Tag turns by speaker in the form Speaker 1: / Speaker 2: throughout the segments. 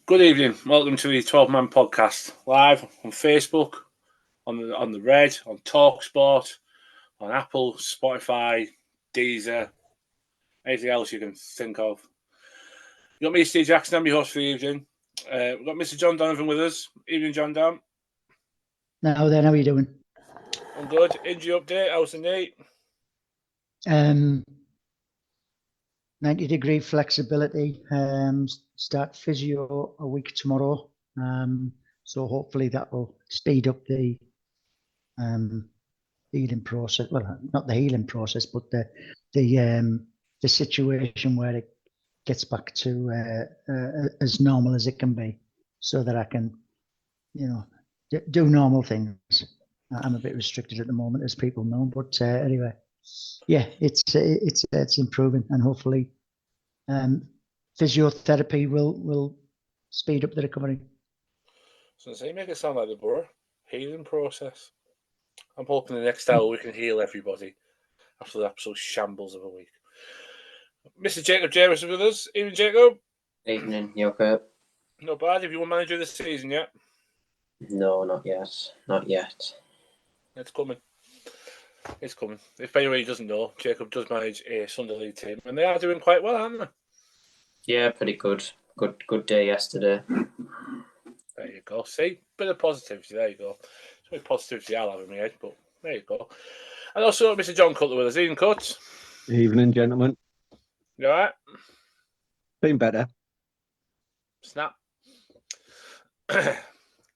Speaker 1: Good evening. Welcome to the 12-Man podcast, live on Facebook, on the Red, on TalkSport, on Apple, Spotify, Deezer, anything else you can think of. You got me, Steve Jackson. I'm your host for the evening. We've got Mr. John Donovan with us. Evening, John Don.
Speaker 2: Now then, how are you doing?
Speaker 1: I'm good. Injury update. How's the knee?
Speaker 2: 90-degree flexibility. Start physio a week tomorrow. So hopefully that will speed up the healing process. Well, not the healing process, but the situation where it gets back to as normal as it can be, so that I can, do normal things. I'm a bit restricted at the moment, as people know, but anyway, yeah, it's improving, and hopefully physiotherapy will speed up the recovery.
Speaker 1: So you make it sound like the boro healing process. I'm hoping the next hour we can heal everybody after the absolute shambles of a week. Mr. Jacob James is with us. Evening, Jacob.
Speaker 3: Evening, you okay?
Speaker 1: Not bad. Have you won manager this season yet?
Speaker 3: No, not yet. Not yet.
Speaker 1: It's coming. It's coming. If anybody doesn't know, Jacob does manage a Sunday League team, and they are doing quite well, aren't they?
Speaker 3: Yeah, pretty good. Good day yesterday.
Speaker 1: There you go. See, bit of positivity. There you go. It's very positivity I'll have in my head, but there you go. And also Mr. John Cutler with us. Evening, Cut.
Speaker 4: Evening, gentlemen.
Speaker 1: You all right?
Speaker 4: Been better.
Speaker 1: Snap.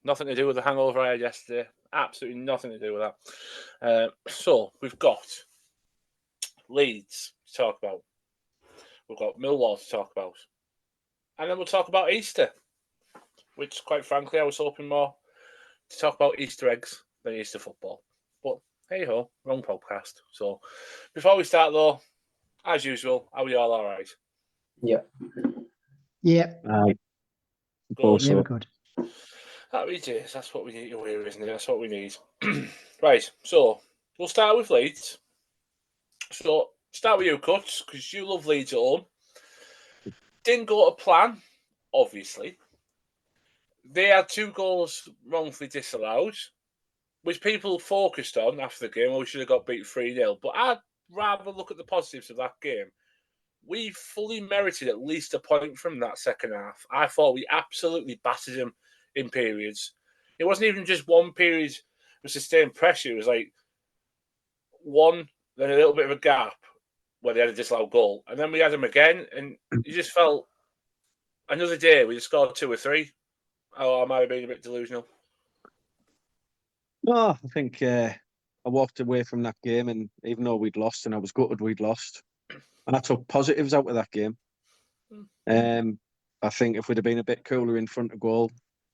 Speaker 1: Nothing to do with the hangover I had yesterday. Absolutely nothing to do with that. So we've got Leeds to talk about. We've got Millwall to talk about. And then we'll talk about Easter, which, quite frankly, I was hoping more to talk about Easter eggs than Easter football. But hey-ho, wrong podcast. So before we start, though, as usual, are we all right?
Speaker 3: Yeah.
Speaker 2: Yeah.
Speaker 4: Aye.
Speaker 1: Good.
Speaker 2: Yeah, we're good.
Speaker 1: Happy days. That's what we need to hear, isn't it? That's what we need. Right, so we'll start with Leeds. So start with you, Cuts, because you love Leeds at home. Didn't go to plan, obviously. They had 2 goals wrongfully disallowed, which people focused on after the game. Well, we should have got beat 3-0. But I'd rather look at the positives of that game. We fully merited at least a point from that second half. I thought we absolutely battered them in periods. It wasn't even just one period with sustained pressure. It was like one, then a little bit of a gap where they had a disallowed goal. And then we had them again, and you just felt another day we just scored 2 or 3. Oh, I might have been a bit delusional.
Speaker 4: No, I think I walked away from that game, and even though we'd lost, and I was gutted we'd lost, and I took positives out of that game. I think if we'd have been a bit cooler in front of goal,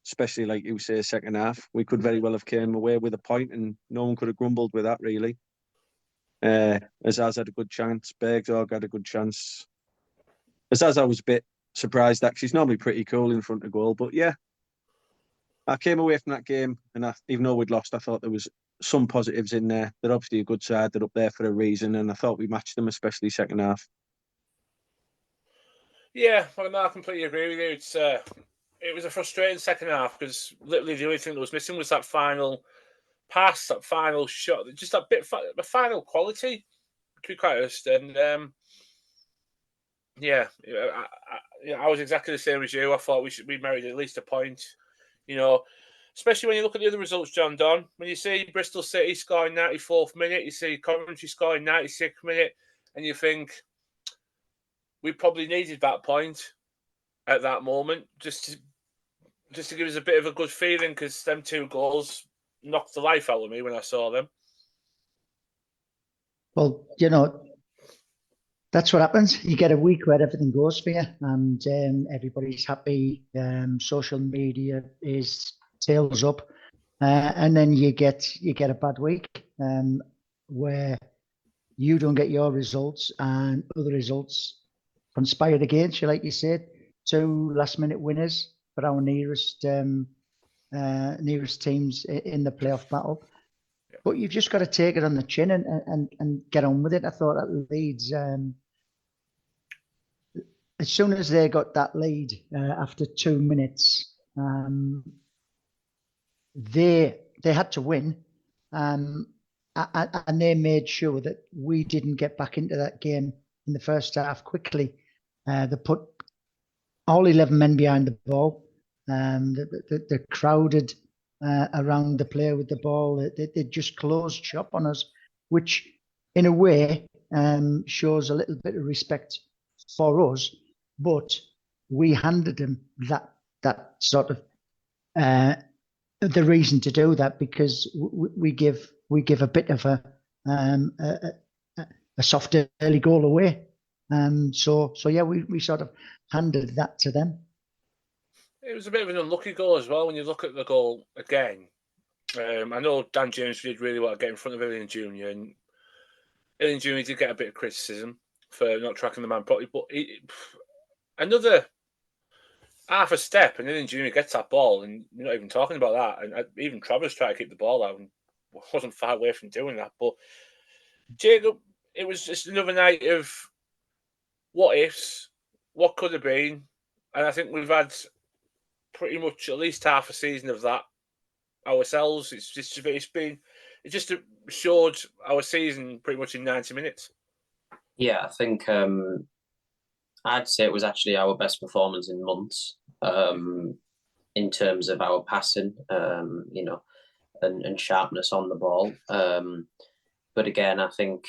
Speaker 4: especially like you say, second half, we could very well have came away with a point, and no one could have grumbled with that, really. Azaz had a good chance. Bergdorf had a good chance. Azaz, I was a bit surprised, actually. He's normally pretty cool in front of goal, but yeah, I came away from that game, and even though we'd lost, I thought there was some positives in there. They're obviously a good side. They're up there for a reason, and I thought we matched them, especially second half.
Speaker 1: Yeah, well, no, I completely agree with you. It was a frustrating second half because literally the only thing that was missing was that final pass, that final shot, just that bit of final quality, to be quite honest. And I was exactly the same as you. I thought we merited at least a point, especially when you look at the other results, John Don. When you see Bristol City scoring 94th minute, you see Coventry scoring 96th minute, and you think we probably needed that point at that moment just to give us a bit of a good feeling, because them 2 goals knocked the life out of me when I saw them.
Speaker 2: Well, that's what happens. You get a week where everything goes for you, and everybody's happy. Social media is tails up, and then you get a bad week where you don't get your results, and other results conspired against you, like you said. 2 last-minute winners for our nearest teams in the playoff battle. But you've just got to take it on the chin and get on with it. I thought at Leeds, as soon as they got that lead after 2 minutes, they had to win, and they made sure that we didn't get back into that game in the first half quickly. They put all 11 men behind the ball. They crowded around the player with the ball. They just closed shop on us, which in a way shows a little bit of respect for us, but we handed them that sort of the reason to do that, because we give a bit of a soft early goal away. So yeah, we sort of handed that to them.
Speaker 1: It was a bit of an unlucky goal as well when you look at the goal again. I know Dan James did really well to get in front of Iheanacho Jr. and Iheanacho Jr. did get a bit of criticism for not tracking the man properly, but another half a step and Iheanacho Jr. gets that ball, and you're not even talking about that. And even Travers tried to keep the ball out and wasn't far away from doing that. But Jacob, it was just another night of what ifs, what could have been, and I think we've had pretty much at least half a season of that ourselves. It just showed our season pretty much in 90 minutes.
Speaker 3: Yeah, I think I'd say it was actually our best performance in months, in terms of our passing, and sharpness on the ball. But again, I think,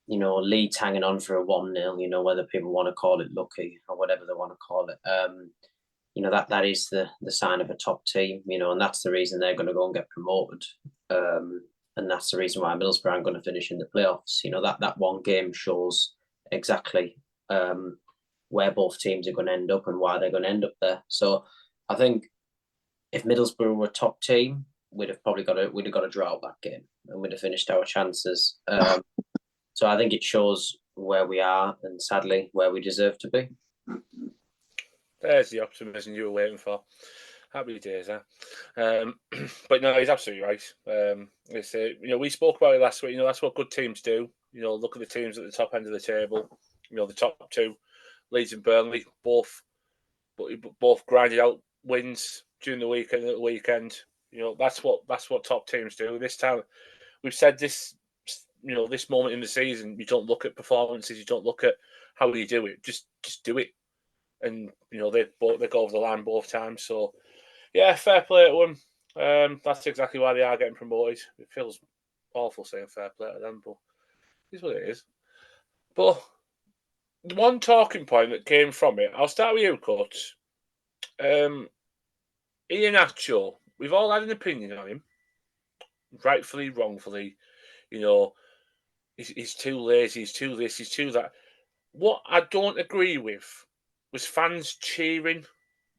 Speaker 3: Leeds hanging on for a 1-0, whether people want to call it lucky or whatever they want to call it. That is the sign of a top team, and that's the reason they're going to go and get promoted. And that's the reason why Middlesbrough aren't going to finish in the playoffs. That one game shows exactly where both teams are going to end up and why they're going to end up there. So I think if Middlesbrough were a top team, we'd have got to draw out that game and we'd have finished our chances. So I think it shows where we are and sadly where we deserve to be.
Speaker 1: There's the optimism you were waiting for. Happy days, huh? But no, he's absolutely right. We spoke about it last week. That's what good teams do. Look at the teams at the top end of the table. The top two, Leeds and Burnley, both grinded out wins during the weekend. At the weekend, that's what top teams do. This time, we've said this. This moment in the season, you don't look at performances. You don't look at how you do it. Just do it. And they go over the line both times. So yeah, fair play to them. That's exactly why they are getting promoted. It feels awful saying fair play to them, but it's what it is. But the one talking point that came from it, I'll start with you, Coach. Iheanacho, we've all had an opinion on him, rightfully, wrongfully. He's too lazy, he's too this, he's too that. What I don't agree with was fans cheering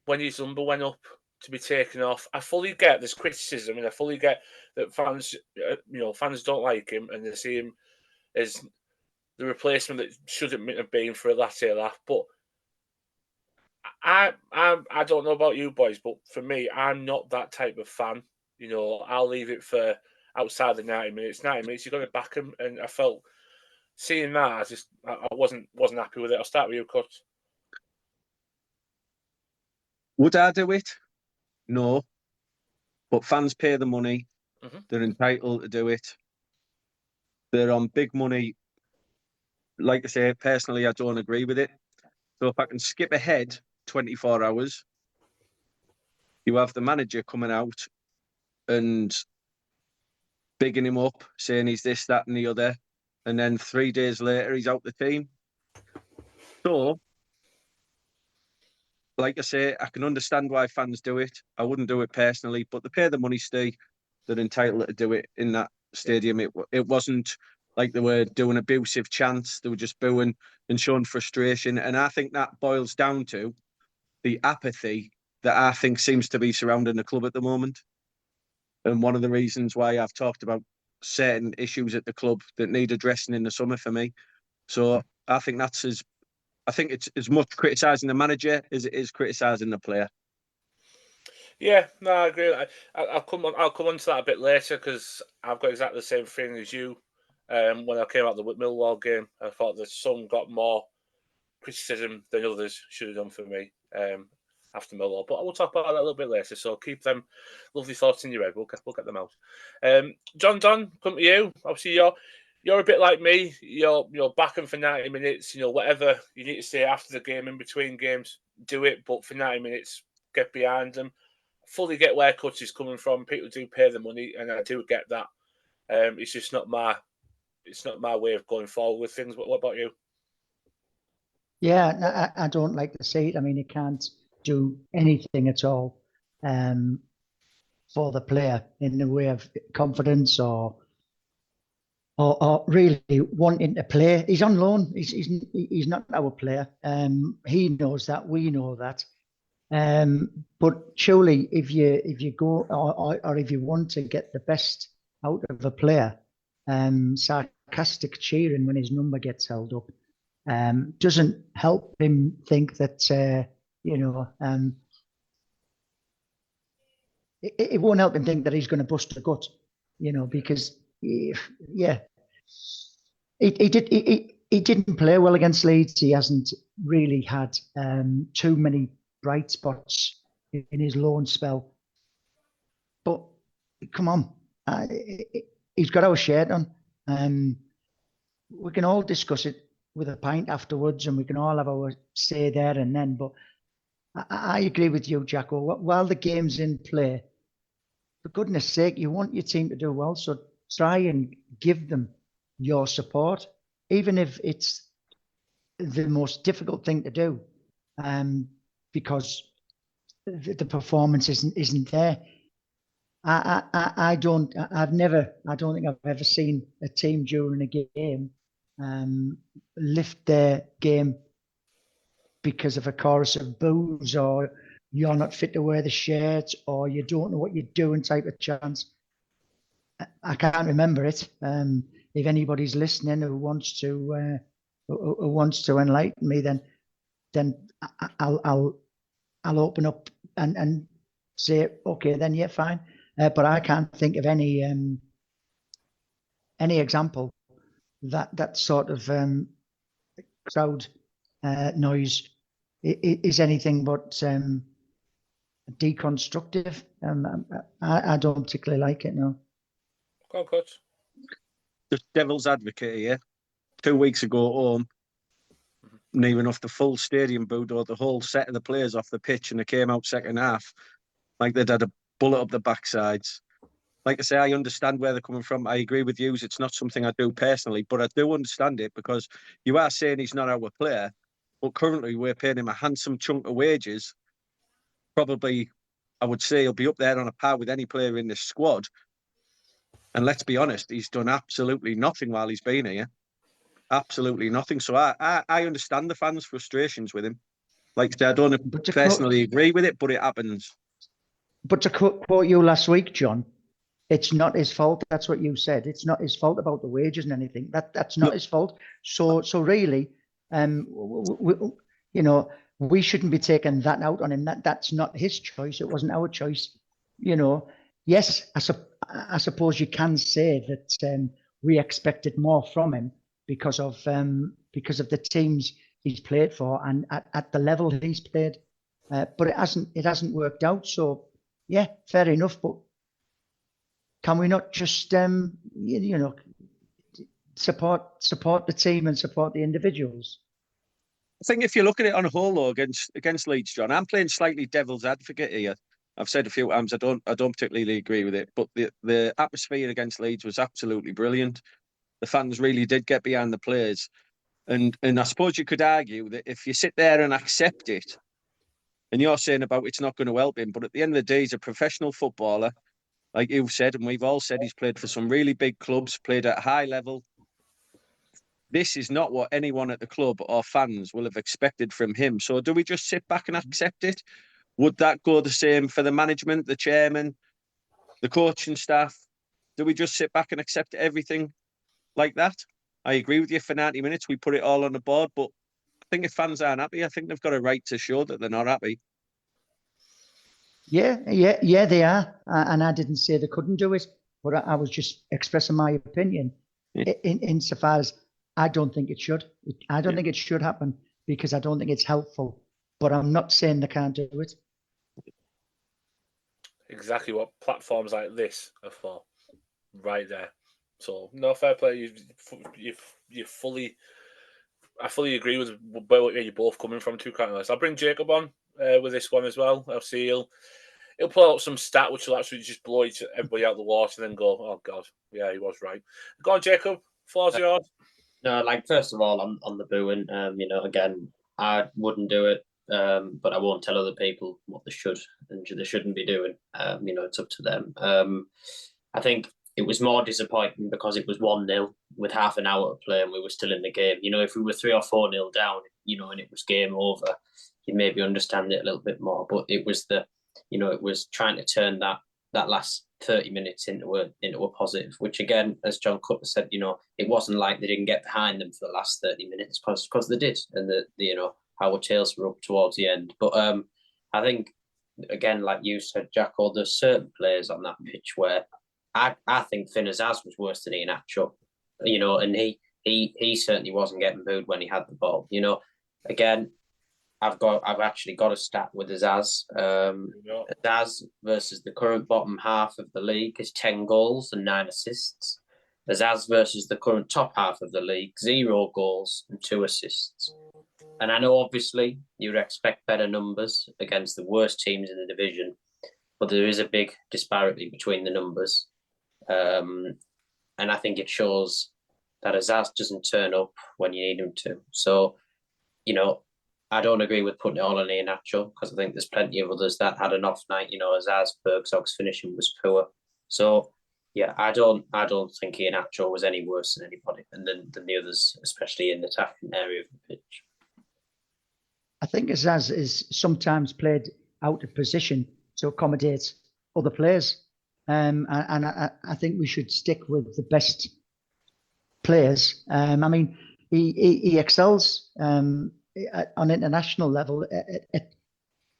Speaker 1: when his number went up to be taken off. I fully get this criticism, and I fully get that fans don't like him and they see him as the replacement that shouldn't have been for a latte lap. But I don't know about you boys, but for me, I'm not that type of fan. I'll leave it for outside the 90 minutes. 90 minutes, you've got to back him, and I felt seeing that, I wasn't happy with it. I'll start with you, Coach.
Speaker 4: Would I do it? No. But fans pay the money. Mm-hmm. They're entitled to do it. They're on big money. Like I say, personally, I don't agree with it. So if I can skip ahead 24 hours, you have the manager coming out and bigging him up, saying he's this, that, and the other. And then 3 days later, he's out the team. So, like I say, I can understand why fans do it. I wouldn't do it personally, but they pay the money, Steve. They're entitled to do it in that stadium. It wasn't like they were doing abusive chants. They were just booing and showing frustration. And I think that boils down to the apathy that I think seems to be surrounding the club at the moment. And one of the reasons why I've talked about certain issues at the club that need addressing in the summer for me. So I think it's as much criticising the manager as it is criticising the player.
Speaker 1: Yeah, no, I agree. I'll come on to that a bit later because I've got exactly the same feeling as you. When I came out the Millwall game, I thought the sun got more criticism than others should have done for me after Millwall. But we'll talk about that a little bit later. So keep them lovely thoughts in your head. We'll get them out. John, come to you. Obviously, you're a bit like me. You're backing for 90 minutes. Whatever you need to say after the game, in between games, do it. But for 90 minutes, get behind them. Fully get where Cuts is coming from. People do pay the money, and I do get that. It's just not my way of going forward with things. What about you?
Speaker 2: Yeah, I don't like to see it. I mean, he can't do anything at all for the player in the way of confidence or really wanting to play. He's on loan. He's not our player. He knows that. We know that. But surely, if you go or if you want to get the best out of a player, sarcastic cheering when his number gets held up doesn't help him think that it won't help him think that he's going to bust a gut, because he didn't play well against Leeds. He hasn't really had too many bright spots in his loan spell. But come on, he's got our shirt on. We can all discuss it with a pint afterwards, and we can all have our say there and then. But I agree with you, Jacko. While the game's in play, for goodness sake, you want your team to do well, so try and give them your support, even if it's the most difficult thing to do, because the performance isn't there. I don't think I've ever seen a team during a game lift their game because of a chorus of boos, or you're not fit to wear the shirt, or you don't know what you're doing type of chance. I can't remember it. If anybody's listening who wants to enlighten me, then I'll open up and say, okay, then yeah, fine. But I can't think of any example that sort of crowd noise is anything but deconstructive. I don't particularly like it, no.
Speaker 1: Go on, Coach.
Speaker 4: Just devil's advocate here. 2 weeks ago at home, near enough the full stadium booed or the whole set of the players off the pitch, and they came out second half like they'd had a bullet up the backsides. Like I say, I understand where they're coming from. I agree with you. It's not something I do personally, but I do understand it, because you are saying he's not our player, but currently we're paying him a handsome chunk of wages. Probably, I would say he'll be up there on a par with any player in this squad. And let's be honest, he's done absolutely nothing while he's been here. Absolutely nothing. So I understand the fans' frustrations with him. Like I say, I don't personally agree with it, but it happens.
Speaker 2: But to quote you last week, John, it's not his fault. That's what you said. It's not his fault about the wages and anything. That's not his fault. So really, we shouldn't be taking that out on him. That's not his choice. It wasn't our choice. Yes, I suppose you can say that we expected more from him because of the teams he's played for and at the level he's played. But it hasn't worked out. So yeah, fair enough. But can we not just support the team and support the individuals?
Speaker 4: I think if you look at it on a whole, though, against Leeds, John, I'm playing slightly devil's advocate here. I've said a few times I don't particularly agree with it, but the atmosphere against Leeds was absolutely brilliant. The fans really did get behind the players, and I suppose you could argue that if you sit there and accept it, and you're saying about it's not going to help him, but at the end of the day, he's a professional footballer, like you've said, and we've all said he's played for some really big clubs, played at a high level. This is not what anyone at the club or fans will have expected from him. So do we just sit back and accept it? Would that go the same for the management, the chairman, the coaching staff? Do we just sit back and accept everything like that? I agree with you. For 90 minutes, we put it all on the board. But I think if fans aren't happy, I think they've got a right to show that they're not happy.
Speaker 2: Yeah, they are. And I didn't say they couldn't do it, but I was just expressing my opinion insofar as I don't think it should. I don't think it should happen. because I don't think it's helpful. But I'm not saying they can't do it.
Speaker 1: Exactly what platforms like this are for, right there. So no, fair play. You fully. I fully agree with where you're both coming from. Two characters. I'll bring Jacob on with this one as well. I'll see he'll pull out some stat which will actually just blow everybody out of the water and then go, oh God, yeah, he was right. Go on, Jacob. Floor's yours.
Speaker 3: No, like first of all, on the booing, again, I wouldn't do it, but I won't tell other people what they should and they shouldn't be doing. It's up to them. I think it was more disappointing because it was 1-0 with half an hour to play and we were still in the game. If we were 3 or 4-0 down, and it was game over, you'd maybe understand it a little bit more. But it was it was trying to turn that last 30 minutes into a positive, which again, as John Cutler said, it wasn't like they didn't get behind them for the last 30 minutes because they did, and our tails were up towards the end. But I think, again, like you said, Jacko, there's certain players on that pitch where I think Finn Azaz was worse than Iheanacho, and he certainly wasn't getting booed when he had the ball. Again, I've actually got a stat with Azaz. Azaz versus the current bottom half of the league is 10 goals and 9 assists. Azaz versus the current top half of the league, 0 goals and 2 assists. And I know obviously you'd expect better numbers against the worst teams in the division, but there is a big disparity between the numbers. And I think it shows that Azaz doesn't turn up when you need him to. So, I don't agree with putting it all on Iheanacho because I think there's plenty of others that had an off night. Azaz, Bergzog's finishing was poor. So, yeah, I don't think Iheanacho was any worse than anybody and than the others, especially in the attacking area of the pitch.
Speaker 2: I think Azaz is sometimes played out of position to accommodate other players. And I think we should stick with the best players. He excels on international level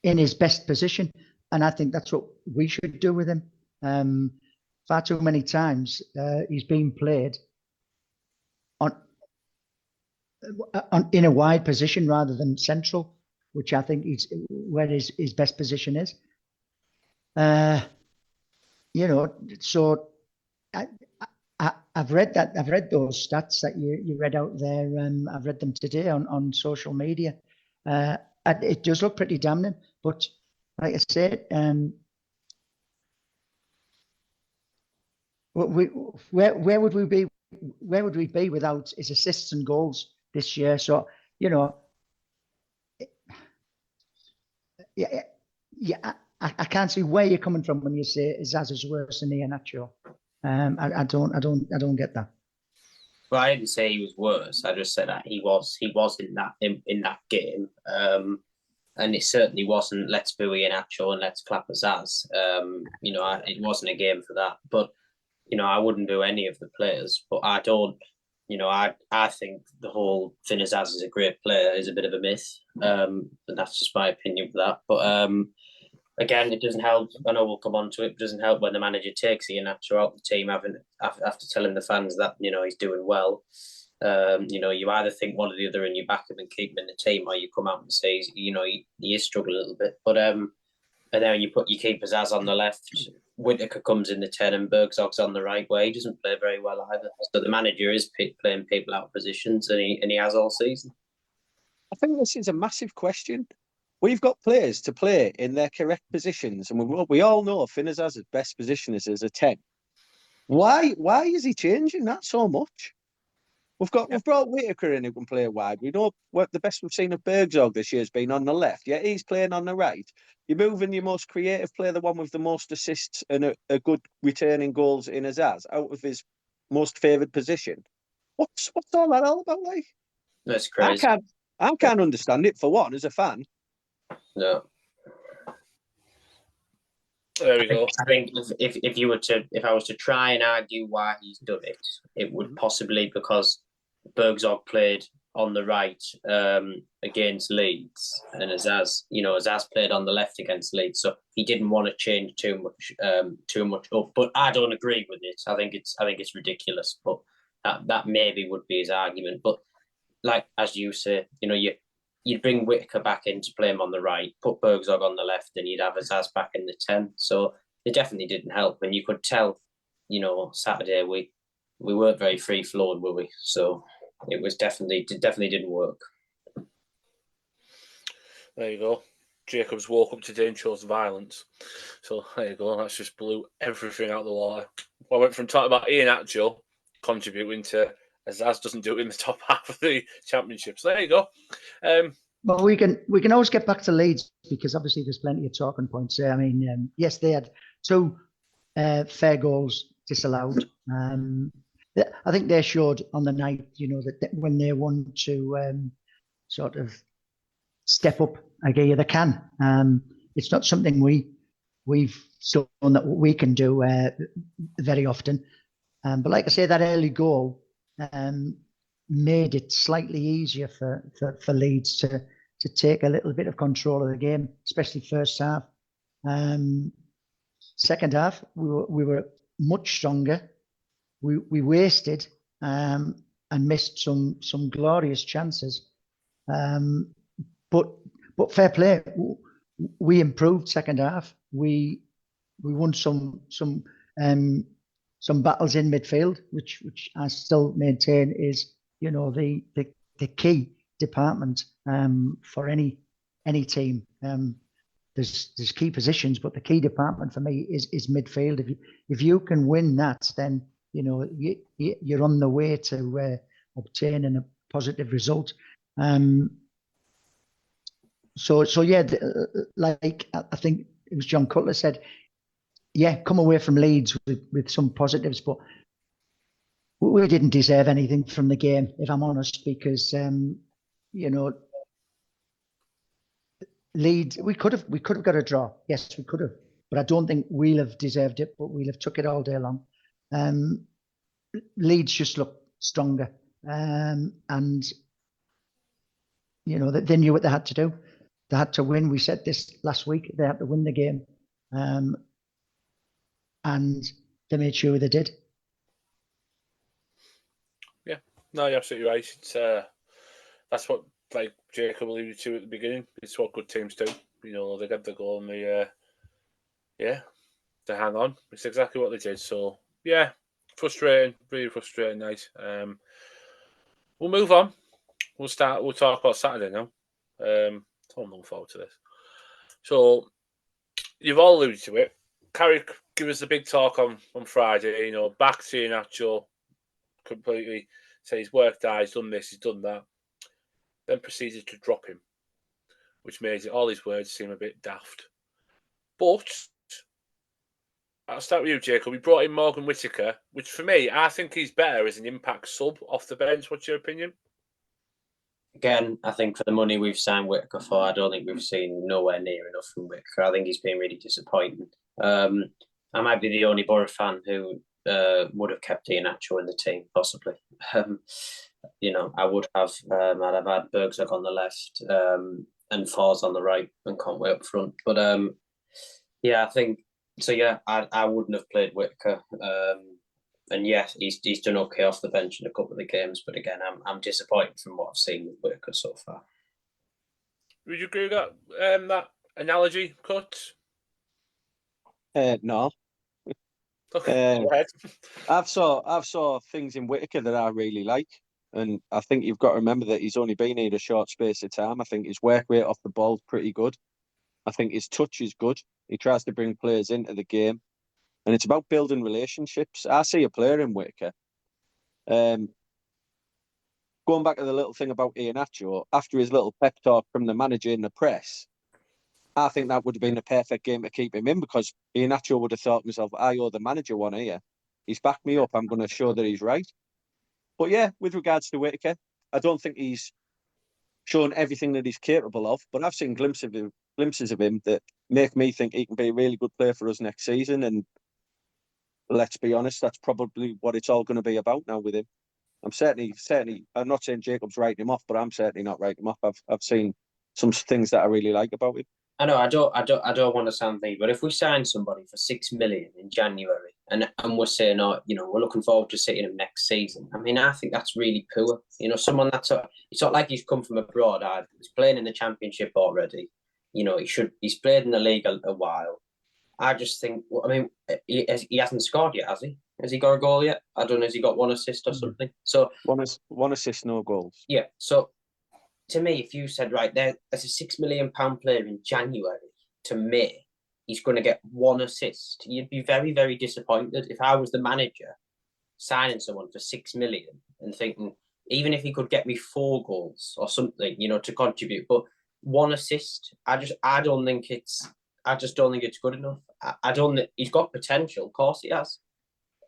Speaker 2: in his best position, and I think that's what we should do with him. Far too many times he's been played in a wide position rather than central, which I think is where his best position is. So I've read that. I've read those stats that you read out there. I've read them today on social media. And it does look pretty damning. But like I said, where would we be? Where would we be without his assists and goals this year? So I can't see where you're coming from when you say Azaz is worse than Iheanacho. I don't get that.
Speaker 3: Well, I didn't say he was worse. I just said that he was in that game, and it certainly wasn't let's boo Iheanacho and let's clap Azaz. It wasn't a game for that. But I wouldn't boo any of the players. But I don't. I think the whole Finn Azaz is a great player is a bit of a myth, and that's just my opinion for that. But again, it doesn't help. I know we'll come on to it. It doesn't help when the manager takes Iheanacho out the team after telling the fans that he's doing well. You either think one or the other and you back him and keep him in the team, or you come out and say he is struggling a little bit. But and then you keep Azaz on the left. Whittaker comes in the 10 and Bergzog's on the right, where he doesn't play very well either. So the manager is playing people out of positions, and he has all season.
Speaker 4: I think this is a massive question. We've got players to play in their correct positions, and we all know Finn Azaz's best position is as a 10. Why is he changing that so much? We've brought Whittaker in who can play wide. We know what the best we've seen of Bergzog this year has been on the left. Yeah, he's playing on the right. You're moving your most creative player, the one with the most assists and a good returning goals in Azaz, out of his most favoured position. What's all that all about? Like,
Speaker 3: that's crazy.
Speaker 4: I can't understand it for one as a fan.
Speaker 3: No.
Speaker 1: There we go.
Speaker 3: I think if I was to try and argue why he's done it, it would possibly because Bergzog played on the right against Leeds, and Azaz played on the left against Leeds, so he didn't want to change too much up. But I don't agree with it. I think it's ridiculous. But that maybe would be his argument. But like as you say, you'd bring Whittaker back in to play him on the right, put Bergzog on the left, and you'd have Azaz back in the 10. So they definitely didn't help. And you could tell, Saturday we weren't very free flowing, were we? So it definitely didn't work.
Speaker 1: There you go. Jacobs woke up today and chose violence. So there you go. That's just blew everything out of the water. I went from talking about Iheanacho contributing to Azaz doesn't do it in the top half of the championship. So there you go.
Speaker 2: Well, we can always get back to Leeds because obviously there's plenty of talking points there. I mean, yes, they had 2 fair goals disallowed. I think they showed on the night, that when they want to sort of step up a gear, they can. It's not something we've shown that we can do very often. But like I say, that early goal made it slightly easier for Leeds to take a little bit of control of the game, especially first half. Second half, we were much stronger. We wasted and missed some glorious chances. But fair play, we improved second half. We won some battles in midfield, which I still maintain is the key department for any team. There's key positions, but the key department for me is midfield. If you can win that, then you're on the way to obtaining a positive result. So yeah, like I think it was John Cutler said, yeah, come away from Leeds with some positives, but we didn't deserve anything from the game, if I'm honest, because Leeds, we could have got a draw. Yes, we could have, but I don't think we'll have deserved it. But we'll have took it all day long. Leeds just looked stronger, and they knew what they had to do. They had to win. We said this last week. They had to win the game, and they made sure they did.
Speaker 1: Yeah, no, you're absolutely right. It's that's what, like Jacob alluded to at the beginning, it's what good teams do. They get the goal and they hang on. It's exactly what they did. So yeah, frustrating, really frustrating night. We'll move on. We'll talk about Saturday now. I'm looking forward to this. So you've all alluded to it. Carrick give us the big talk on Friday. Back to Iheanacho, completely say he's worked out, he's done this, he's done that. Then proceeded to drop him, which made all his words seem a bit daft. But I'll start with you, Jacob. We brought in Morgan Whittaker, which for me, I think he's better as an impact sub off the bench. What's your opinion?
Speaker 3: Again, I think for the money we've signed Whittaker for, I don't think we've seen nowhere near enough from Whittaker. I think he's been really disappointing. I might be the only Boro fan who would have kept Iheanacho in the team, possibly. I would have. I'd have had Bergzog on the left and Fors on the right and Conway up front. But I think so. Yeah, I wouldn't have played Whittaker. And yes, he's done okay off the bench in a couple of the games. But again, I'm disappointed from what I've seen with Whittaker so far.
Speaker 1: Would you agree with that analogy, Cut?
Speaker 4: No.
Speaker 1: Okay, go ahead.
Speaker 4: I've saw things in Whittaker that I really like, and I think you've got to remember that he's only been here a short space of time. I think his work rate off the ball is pretty good. I think his touch is good. He tries to bring players into the game, and it's about building relationships. I see a player in Whittaker. Going back to the little thing about Iheanacho, after his little pep talk from the manager in the press, I think that would have been a perfect game to keep him in, because Iheanacho would have thought to himself, I owe the manager one here. He's backed me up. I'm going to show that he's right. But yeah, with regards to Whittaker, I don't think he's shown everything that he's capable of, but I've seen glimpses of him that make me think he can be a really good player for us next season. And let's be honest, that's probably what it's all going to be about now with him. I'm certainly, I'm not saying Jacob's writing him off, but I'm certainly not writing him off. I've seen some things that I really like about him.
Speaker 3: I know I don't want to sound vague, but if we sign somebody for 6 million in January and we're saying, oh, we're looking forward to seeing him next season. I mean, I think that's really poor. Someone it's not like he's come from abroad either. He's playing in the Championship already. He's played in the league a while. I just think, I mean, he hasn't scored yet, has he? Has he got a goal yet? I don't know. Has he got one assist or something? So
Speaker 4: one assist, no goals.
Speaker 3: Yeah. So to me, if you said, right, there's a £6 million player in January to May, he's going to get one assist, you'd be very, very disappointed. If I was the manager signing someone for 6 million and thinking, even if he could get me 4 goals or something, to contribute, but one assist, I just don't think it's good enough. I don't think he's got potential, of course he has.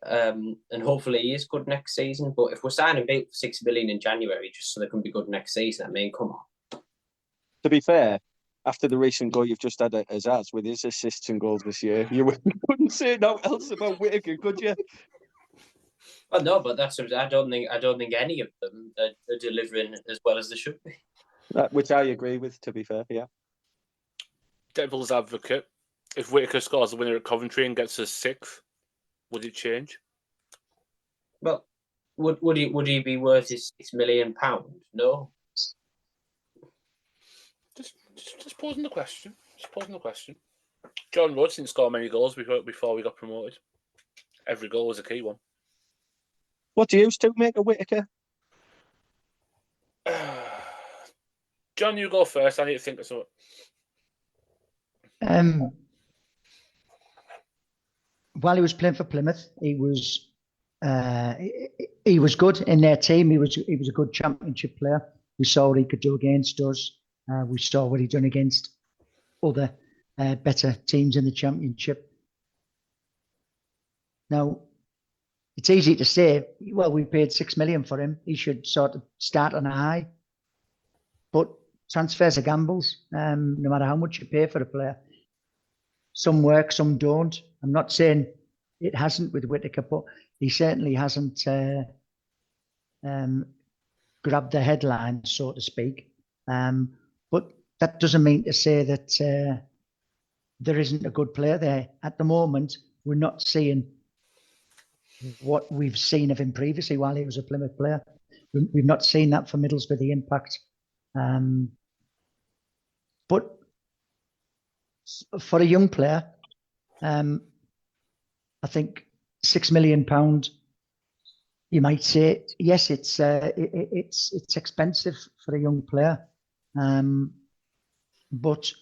Speaker 3: And hopefully he is good next season. But if we're signing people for 6 million in January just so they can be good next season, I mean, come on.
Speaker 4: To be fair, after the recent goal you've just had as us with his assists and goals this year, you couldn't say nothing else about Whittaker, could you?
Speaker 3: Well, no, but I don't think any of them are delivering as well as they should be.
Speaker 4: Which I agree with, to be fair, yeah.
Speaker 1: Devil's advocate. If Whittaker scores the winner at Coventry and gets us 6th, would it change?
Speaker 3: Well, would he be worth his £6 million? No.
Speaker 1: Just posing the question. John Rhodes didn't score many goals before we got promoted. Every goal was a key one.
Speaker 4: What do you two make of Whittaker?
Speaker 1: John, you go first. I need to think of something.
Speaker 2: While he was playing for Plymouth, he was good in their team. He was a good Championship player. We saw what he could do against us. We saw what he done against other better teams in the Championship. Now, it's easy to say, well, we paid 6 million for him. He should sort of start on a high. But transfers are gambles. No matter how much you pay for a player, some work, some don't. I'm not saying it hasn't with Whittaker, but he certainly hasn't grabbed the headline, so to speak. But that doesn't mean to say that there isn't a good player there. At the moment, we're not seeing what we've seen of him previously while he was a Plymouth player. We've not seen that for Middlesbrough, the impact. But for a young player, I think £6 million, you might say, yes, it's expensive for a young player, but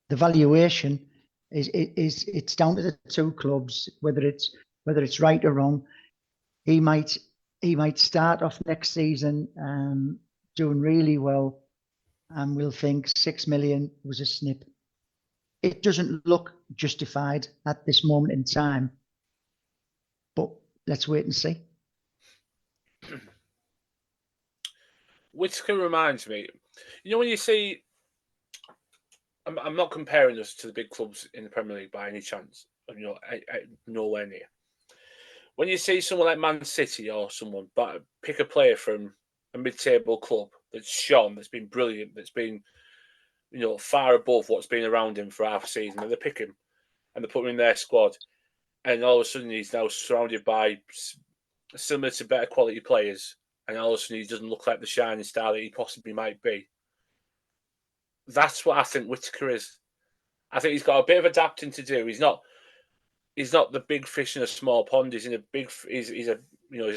Speaker 2: the valuation it's down to the two clubs whether it's right or wrong. He might start off next season doing really well, and we'll think 6 million was a snip. It doesn't look justified at this moment in time, but let's wait and see.
Speaker 1: Whittaker reminds me, when you see, I'm not comparing us to the big clubs in the Premier League by any chance, nowhere near. When you see someone like Man City or someone, but pick a player from a mid-table club that's shone, that's been brilliant, that's been, far above what's been around him for half a season, and they pick him and they put him in their squad, and all of a sudden he's now surrounded by similar to better quality players, and all of a sudden he doesn't look like the shining star that he possibly might be. That's what I think Whittaker is. I think he's got a bit of adapting to do. He's not the big fish in a small pond. He's in a big. He's a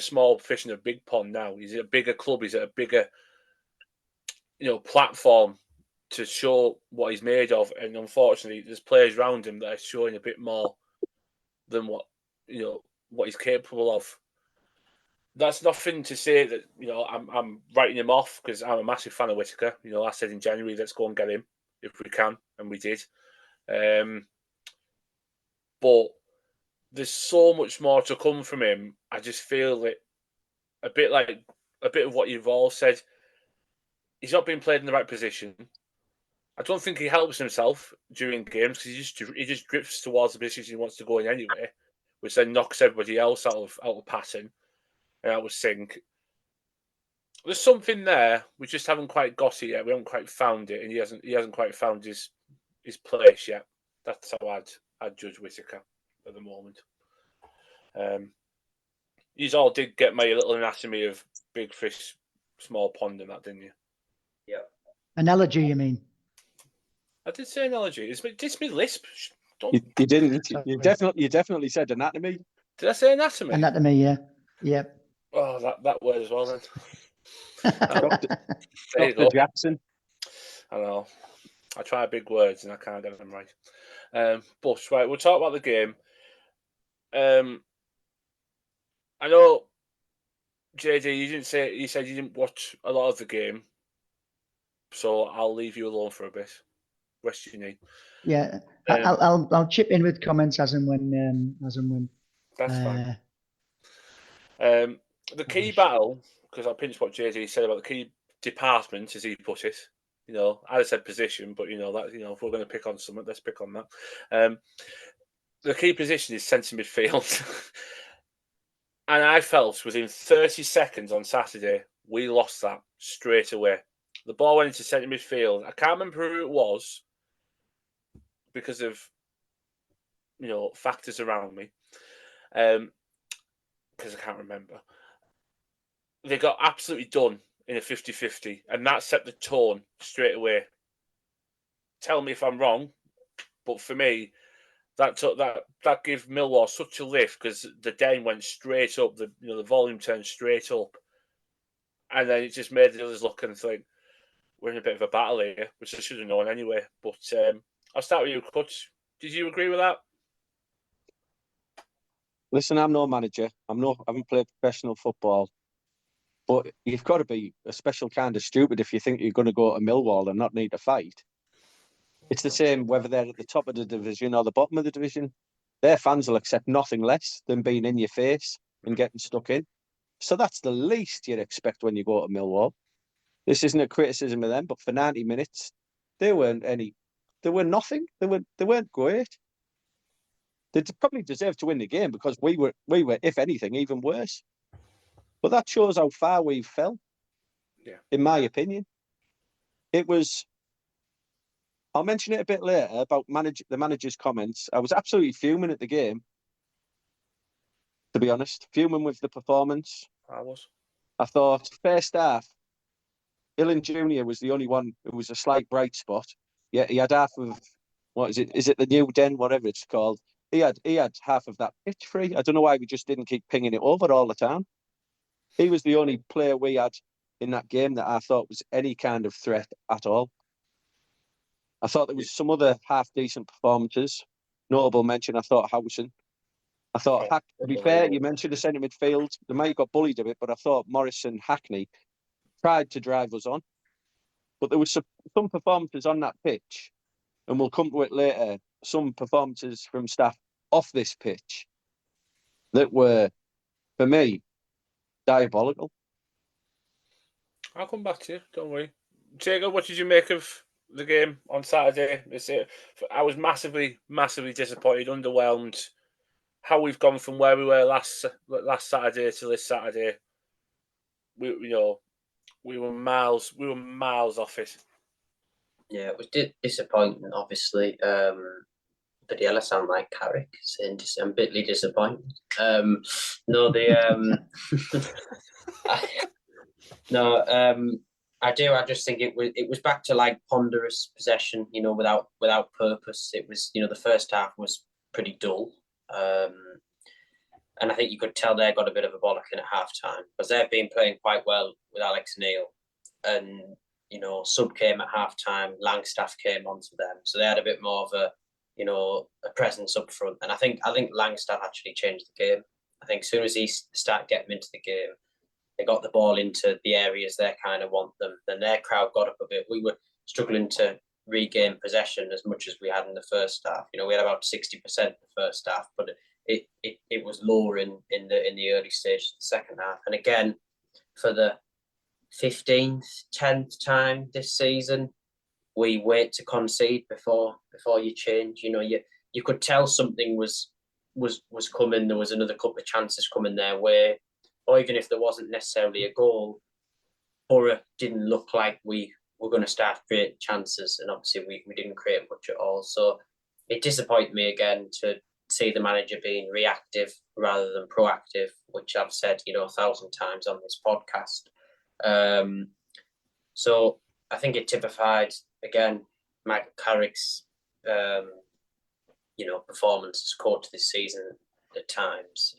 Speaker 1: small fish in a big pond now. He's at a bigger club. He's at a bigger, platform to show what he's made of. And unfortunately, there's players around him that are showing a bit more than what he's capable of. That's nothing to say that I'm writing him off, because I'm a massive fan of Whittaker. I said in January, let's go and get him if we can, and we did. But there's so much more to come from him. I just feel that a bit of what you've all said. He's not being played in the right position. I don't think he helps himself during games, because he just drifts towards the position he wants to go in anyway, which then knocks everybody else out of pattern and out of sync. There's something there. We just haven't quite got it yet. We haven't quite found it, and he hasn't quite found his place yet. That's how I'd I'd judge Whittaker at the moment. You all did get my little anatomy of big fish, small pond and that, didn't you?
Speaker 3: Yeah.
Speaker 2: Analogy, you mean?
Speaker 1: I did say analogy. It's me lisp.
Speaker 4: You didn't.
Speaker 2: Sorry.
Speaker 4: You definitely said anatomy.
Speaker 1: Did I say anatomy?
Speaker 2: Anatomy, yeah. Yep.
Speaker 1: Oh, that word as well then.
Speaker 4: Dr.
Speaker 1: There you go.
Speaker 4: Jackson.
Speaker 1: I know. I try big words and I can't get them right. But right, we'll talk about the game. I know, JD, you said you didn't watch a lot of the game, so I'll leave you alone for a bit. Rest your knee.
Speaker 2: Yeah, I'll chip in with comments as and when.
Speaker 1: That's fine. The key battle, because I pinched what JD said about the key department, as he put it. You know, I said position, but you know that if we're going to pick on something, let's pick on that. The key position is centre midfield, and I felt within 30 seconds on Saturday we lost that straight away. The ball went into centre midfield. I can't remember who it was because of factors around me, because I can't remember. They got absolutely done in a 50-50, and that set the tone straight away. Tell me if I'm wrong, but for me, that gave Millwall such a lift because the den went straight up. The volume turned straight up, and then it just made the others look and think we're in a bit of a battle here, which I should have known anyway. But I'll start with you, Coach. Did you agree with that?
Speaker 4: Listen, I'm no manager. I haven't played professional football. But you've got to be a special kind of stupid if you think you're going to go to Millwall and not need to fight. It's the same whether they're at the top of the division or the bottom of the division. Their fans will accept nothing less than being in your face and getting stuck in. So that's the least you'd expect when you go to Millwall. This isn't a criticism of them, but for 90 minutes, they were nothing. They weren't great. They probably deserved to win the game because we were, if anything, even worse. But that shows how far we fell, in my opinion. It was... I'll mention it a bit later about the manager's comments. I was absolutely fuming at the game, to be honest. Fuming with the performance. I thought, first half, Ilan Jr. was the only one who was a slight bright spot. Yeah, he had half of... What is it? Is it the new den? Whatever it's called. He had half of that pitch free. I don't know why we just didn't keep pinging it over all the time. He was the only player we had in that game that I thought was any kind of threat at all. I thought there was some other half-decent performances. Notable mention, I thought Howson. I thought, to be fair, you mentioned the centre midfield. They might have got bullied a bit, but I thought Morris and Hackney tried to drive us on. But there was some performances on that pitch, and we'll come to it later, some performances from staff off this pitch that were, for me, diabolical.
Speaker 1: I'll come back to you, don't worry. Jacob, what did you make of the game on Saturday? I was massively, massively disappointed, underwhelmed. How we've gone from where we were last Saturday to this Saturday. We were miles off it.
Speaker 3: Yeah, it was disappointing, obviously. But yeah, I sound like Carrick saying I'm bitterly disappointed. I do. I just think it was back to like ponderous possession, without purpose. It was, the first half was pretty dull. And I think you could tell they got a bit of a bollocking at half time because they've been playing quite well with Alex Neil. And, Sub came at half time, Langstaff came onto them. So they had a bit more of a presence up front. And I think Langstaff actually changed the game. I think as soon as he started getting into the game, they got the ball into the areas they kind of want them. Then their crowd got up a bit. We were struggling to regain possession as much as we had in the first half. We had about 60% in the first half, but it was lower in the early stages of the second half. And again, for the 15th, 10th time this season, we wait to concede before you change. You could tell something was coming. There was another couple of chances coming their way. Or even if there wasn't necessarily a goal, Boro didn't look like we were going to start creating chances, and obviously we didn't create much at all. So it disappointed me again to see the manager being reactive rather than proactive, which I've said 1,000 times on this podcast. So I think it typified again Michael Carrick's performance as coach this season at times,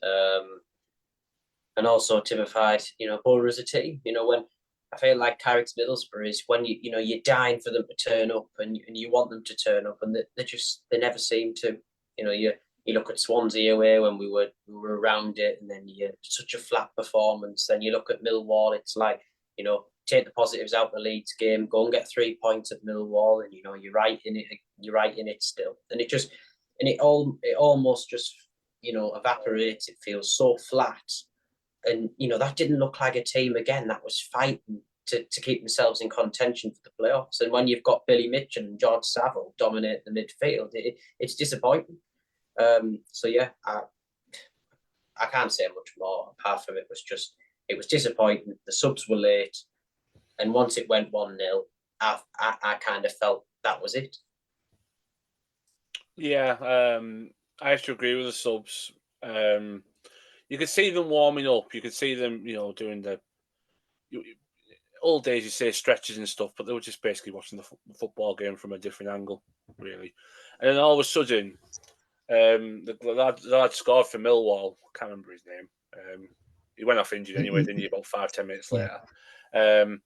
Speaker 3: and also typified Boro as a team. When I feel like Carrick's Middlesbrough is when you're dying for them to turn up and you want them to turn up, and they never seem to. You look at Swansea away when we were around it, and then you such a flat performance. Then you look at Millwall, it's like take the positives out of the Leeds game, go and get 3 points at Millwall, and you're right in it. You're right in it still, and it almost just evaporates. It feels so flat, and that didn't look like a team again that was fighting to keep themselves in contention for the playoffs. And when you've got Billy Mitchell and George Saville dominate the midfield, it's disappointing. So yeah, I can't say much more apart from it was disappointing. The subs were late, and once it went 1-0, I kind of felt that was it.
Speaker 1: Yeah, I have to agree with the subs. You could see them warming up. You could see them, doing the all days you say stretches and stuff, but they were just basically watching the football game from a different angle, really. And then all of a sudden, the lad scored for Millwall. I can't remember his name. He went off injured anyway, didn't he? About 5-10 minutes later. And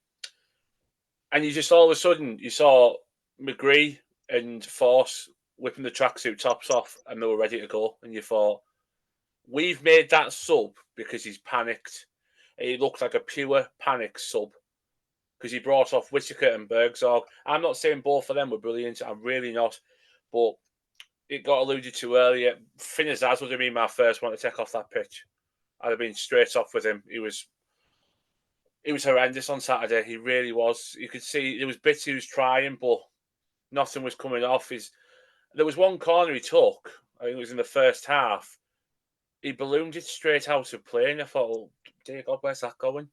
Speaker 1: you just all of a sudden you saw McGree and Force whipping the tracksuit tops off, and they were ready to go. And you thought, we've made that sub because he's panicked. He looked like a pure panic sub because he brought off Whittaker and Bergzorg. I'm not saying both of them were brilliant. I'm really not. But it got alluded to earlier. Finn Azaz would have been my first one to take off that pitch. I'd have been straight off with him. He was horrendous on Saturday. He really was. You could see there was bits he was trying, but nothing was coming off. There was one corner he took. I think it was in the first half. He ballooned it straight out of play, and I thought, oh, dear God, where's that going?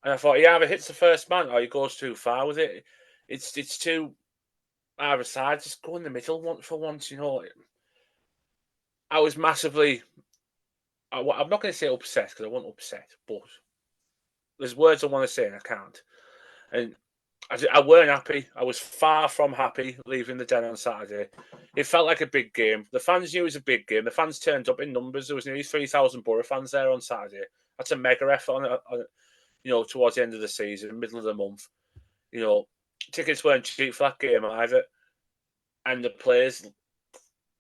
Speaker 1: And I thought he either hits the first man or he goes too far with it. It's too either side. Just go in the middle for once, I was massively. I'm not going to say upset because I wasn't upset, but there's words I want to say and I can't. And I weren't happy. I was far from happy leaving the Den on Saturday. It felt like a big game. The fans knew it was a big game. The fans turned up in numbers. There was nearly 3,000 Boro fans there on Saturday. That's a mega effort on towards the end of the season, middle of the month. Tickets weren't cheap for that game either. And the players,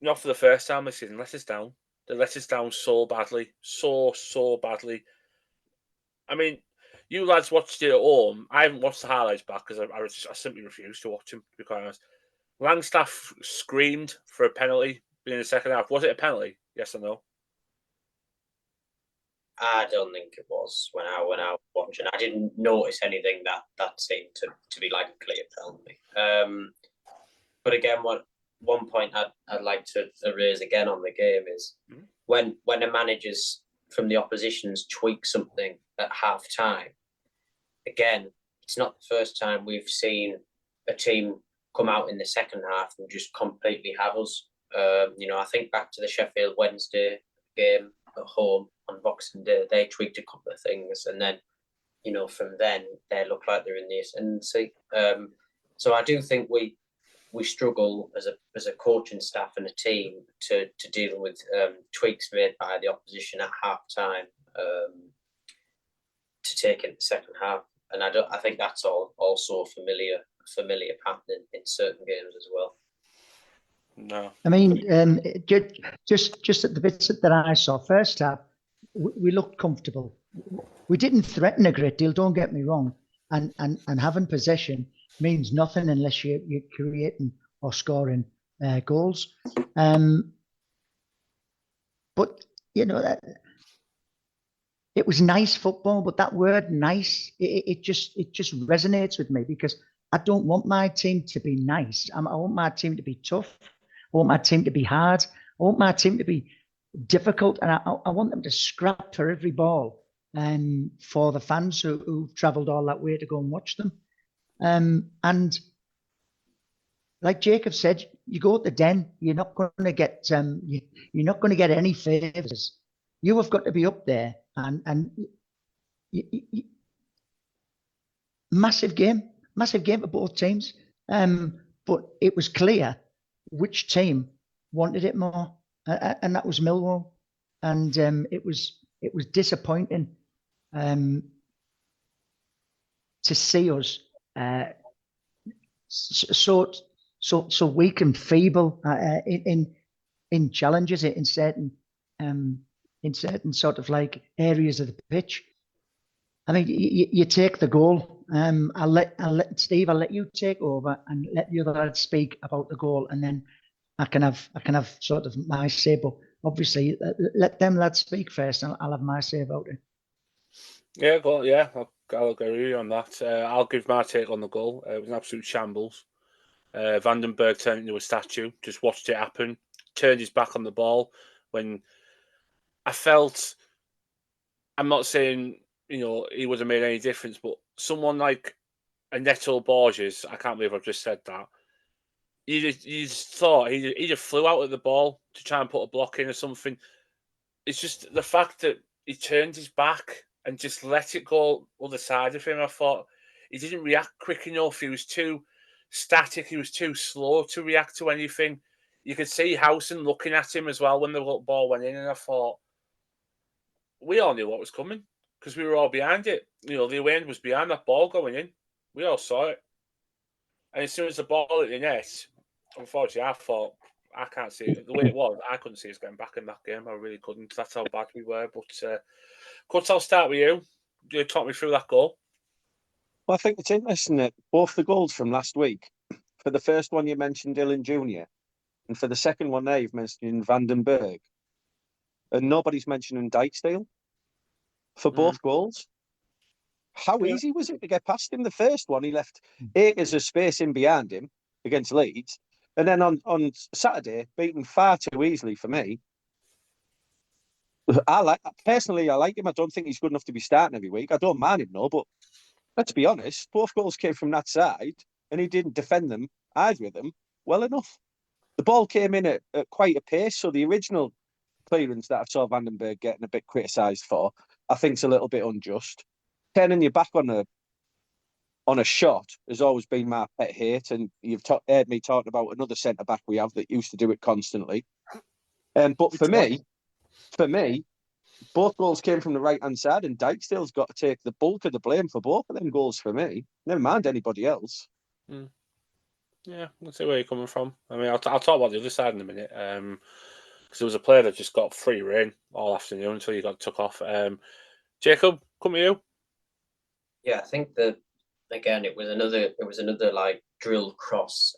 Speaker 1: not for the first time this season, let us down. They let us down so badly. So badly. I mean, you lads watched it at home. I haven't watched the highlights back because I simply refused to watch them, to be quite honest. Langstaff screamed for a penalty in the second half. Was it a penalty? Yes or no?
Speaker 3: I don't think it was when I was watching. I didn't notice anything that seemed to be like a clear penalty. But again, one point I'd like to raise again on the game is when the managers from the oppositions tweak something at half time. Again, it's not the first time we've seen a team come out in the second half and just completely have us. I think back to the Sheffield Wednesday game at home on Boxing Day. They tweaked a couple of things, and then from then they look like they're in the ascendancy. So I do think we struggle as a coaching staff and a team to deal with tweaks made by the opposition at half time to take in the second half. And I think that's also a familiar pattern in certain games as well.
Speaker 1: No,
Speaker 2: I mean, just at the bits that I saw first half, we looked comfortable. We didn't threaten a great deal. Don't get me wrong. And having possession means nothing unless you're creating or scoring goals. But it was nice football. But that word "nice" it just resonates with me because I don't want my team to be nice. I want my team to be tough. I want my team to be hard. I want my team to be difficult, and I want them to scrap for every ball. For the fans who've travelled all that way to go and watch them. And like Jacob said, you go to the Den, you're not going to get you're not going to get any favours. You have got to be up there, and massive game for both teams. But it was clear which team wanted it more, and that was Millwall, and it was disappointing to see us so weak and feeble in challenges in certain sort of like areas of the pitch. I mean, you take the goal. I'll let Steve. I'll let you take over and let the other lads speak about the goal, and then I can have sort of my say. But obviously, let them lads speak first, and I'll have my say about it.
Speaker 1: Yeah, well, yeah, I'll agree with you on that. I'll give my take on the goal. It was an absolute shambles. Vandenberg turned into a statue. Just watched it happen. Turned his back on the ball when I felt. I'm not saying he would have made any difference, but someone like a Neto Borges, I can't believe I've just said that. You just thought he just flew out at the ball to try and put a block in or something. It's just the fact that he turned his back and just let it go other side of him. I thought he didn't react quick enough. He was too static. He was too slow to react to anything. You could see Howson looking at him as well when the ball went in, and I thought we all knew what was coming because we were all behind it. The away end was behind that ball going in. We all saw it. And as soon as the ball hit the net, unfortunately, I thought, I can't see it. The way it was, I couldn't see us getting back in that game. I really couldn't. That's how bad we were. But, Cuts, I'll start with you. You talk me through that goal.
Speaker 4: Well, I think it's interesting that both the goals from last week, for the first one you mentioned Dylan Jr., and for the second one there you've mentioned Vandenberg, and nobody's mentioning Dijksteel for both goals. How easy was it to get past him? The first one, he left acres of space in behind him against Leeds. And then on Saturday, beaten far too easily for me. Personally, I like him. I don't think he's good enough to be starting every week. I don't mind him, no, but let's be honest, both goals came from that side, and he didn't defend them, either of them, well enough. The ball came in at quite a pace, so the original clearance that I saw Vandenberg getting a bit criticised for, I think is a little bit unjust. Turning your back on a shot has always been my pet hate, and you've heard me talking about another centre back we have that used to do it constantly. But for me, both goals came from the right hand side, and Dijksteel's got to take the bulk of the blame for both of them goals for me. Never mind anybody else.
Speaker 1: Yeah, I see where you're coming from. I mean, I'll talk about the other side in a minute. Because there was a player that just got free rein all afternoon until he got took off. Jacob, come to you.
Speaker 3: Yeah, I think that again it was another like drill cross,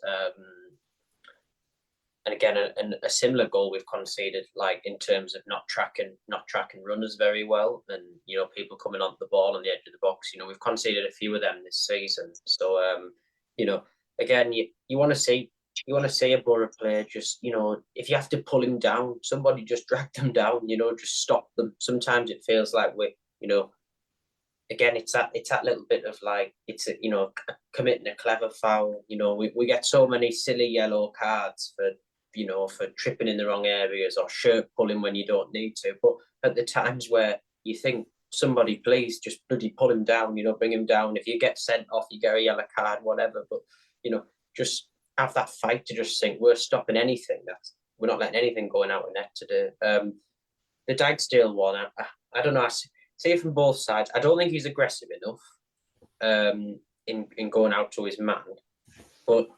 Speaker 3: and again a similar goal we've conceded, like in terms of not tracking runners very well, and people coming onto the ball on the edge of the box. We've conceded a few of them this season. So again you want to see a Boro player just if you have to pull him down, somebody just drag them down. Just stop them. Sometimes it feels like we're again, it's that little bit of like committing a clever foul. We get so many silly yellow cards for tripping in the wrong areas or shirt pulling when you don't need to. But at the times where you think somebody please just bloody pull him down, bring him down. If you get sent off, you get a yellow card, whatever. But just have that fight to just think we're stopping anything. We're not letting anything going out of net today. The Dijksteel one, I don't know. See it from both sides. I don't think he's aggressive enough in going out to his man. But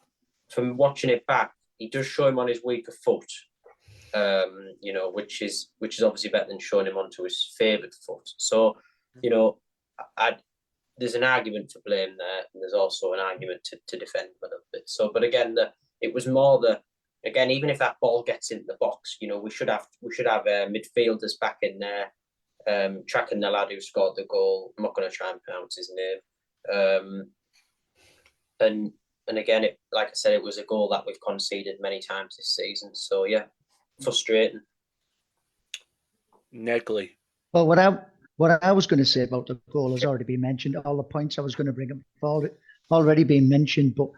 Speaker 3: from watching it back, he does show him on his weaker foot, which is obviously better than showing him onto his favoured foot. So, there's an argument for blame there, and there's also an argument to defend a little bit. So, but again, it was more even if that ball gets into the box, we should have midfielders back in there. Tracking the lad who scored the goal. I'm not going to try and pronounce his name. And again, like I said, it was a goal that we've conceded many times this season. So yeah, frustrating.
Speaker 1: Negley.
Speaker 2: Well, what I was going to say about the goal has already been mentioned. All the points I was going to bring up have already been mentioned. But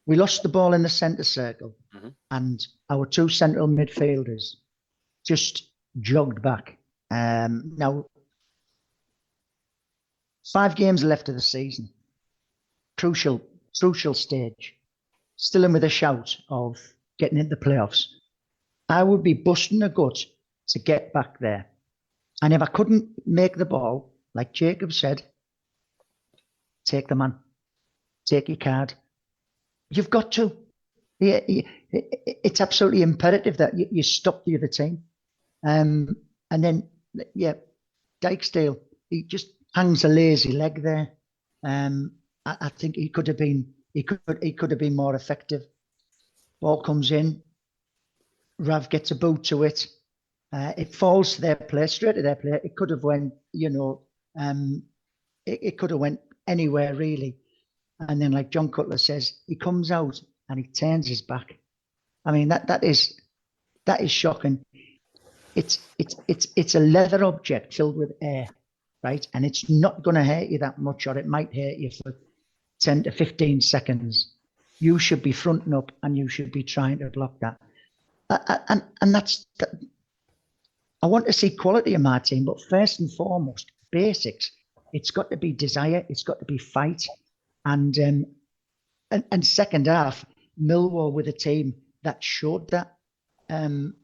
Speaker 2: We lost the ball in the centre circle, and our two central midfielders just jogged back. Now, 5 games left of the season. Crucial stage. Still in with a shout of getting into the playoffs. I would be busting a gut to get back there. And if I couldn't make the ball, like Jacob said, take the man. Take your card. You've got to. Yeah, it's absolutely imperative that you stop the other team. And then, Dykesdale, he just hangs a lazy leg there. I think he could have been more effective. Ball comes in, Rav gets a boot to it. It falls to their play, straight to their play. It could have went, it could have went anywhere really. And then, like John Cutler says, he comes out and he turns his back. I mean, that is shocking. It's a leather object filled with air, right? And it's not going to hurt you that much, or it might hurt you for 10 to 15 seconds. You should be fronting up and you should be trying to block that. And that's. I want to see quality in my team, but first and foremost, basics. It's got to be desire. It's got to be fight. And second half, Millwall with a team that showed that, and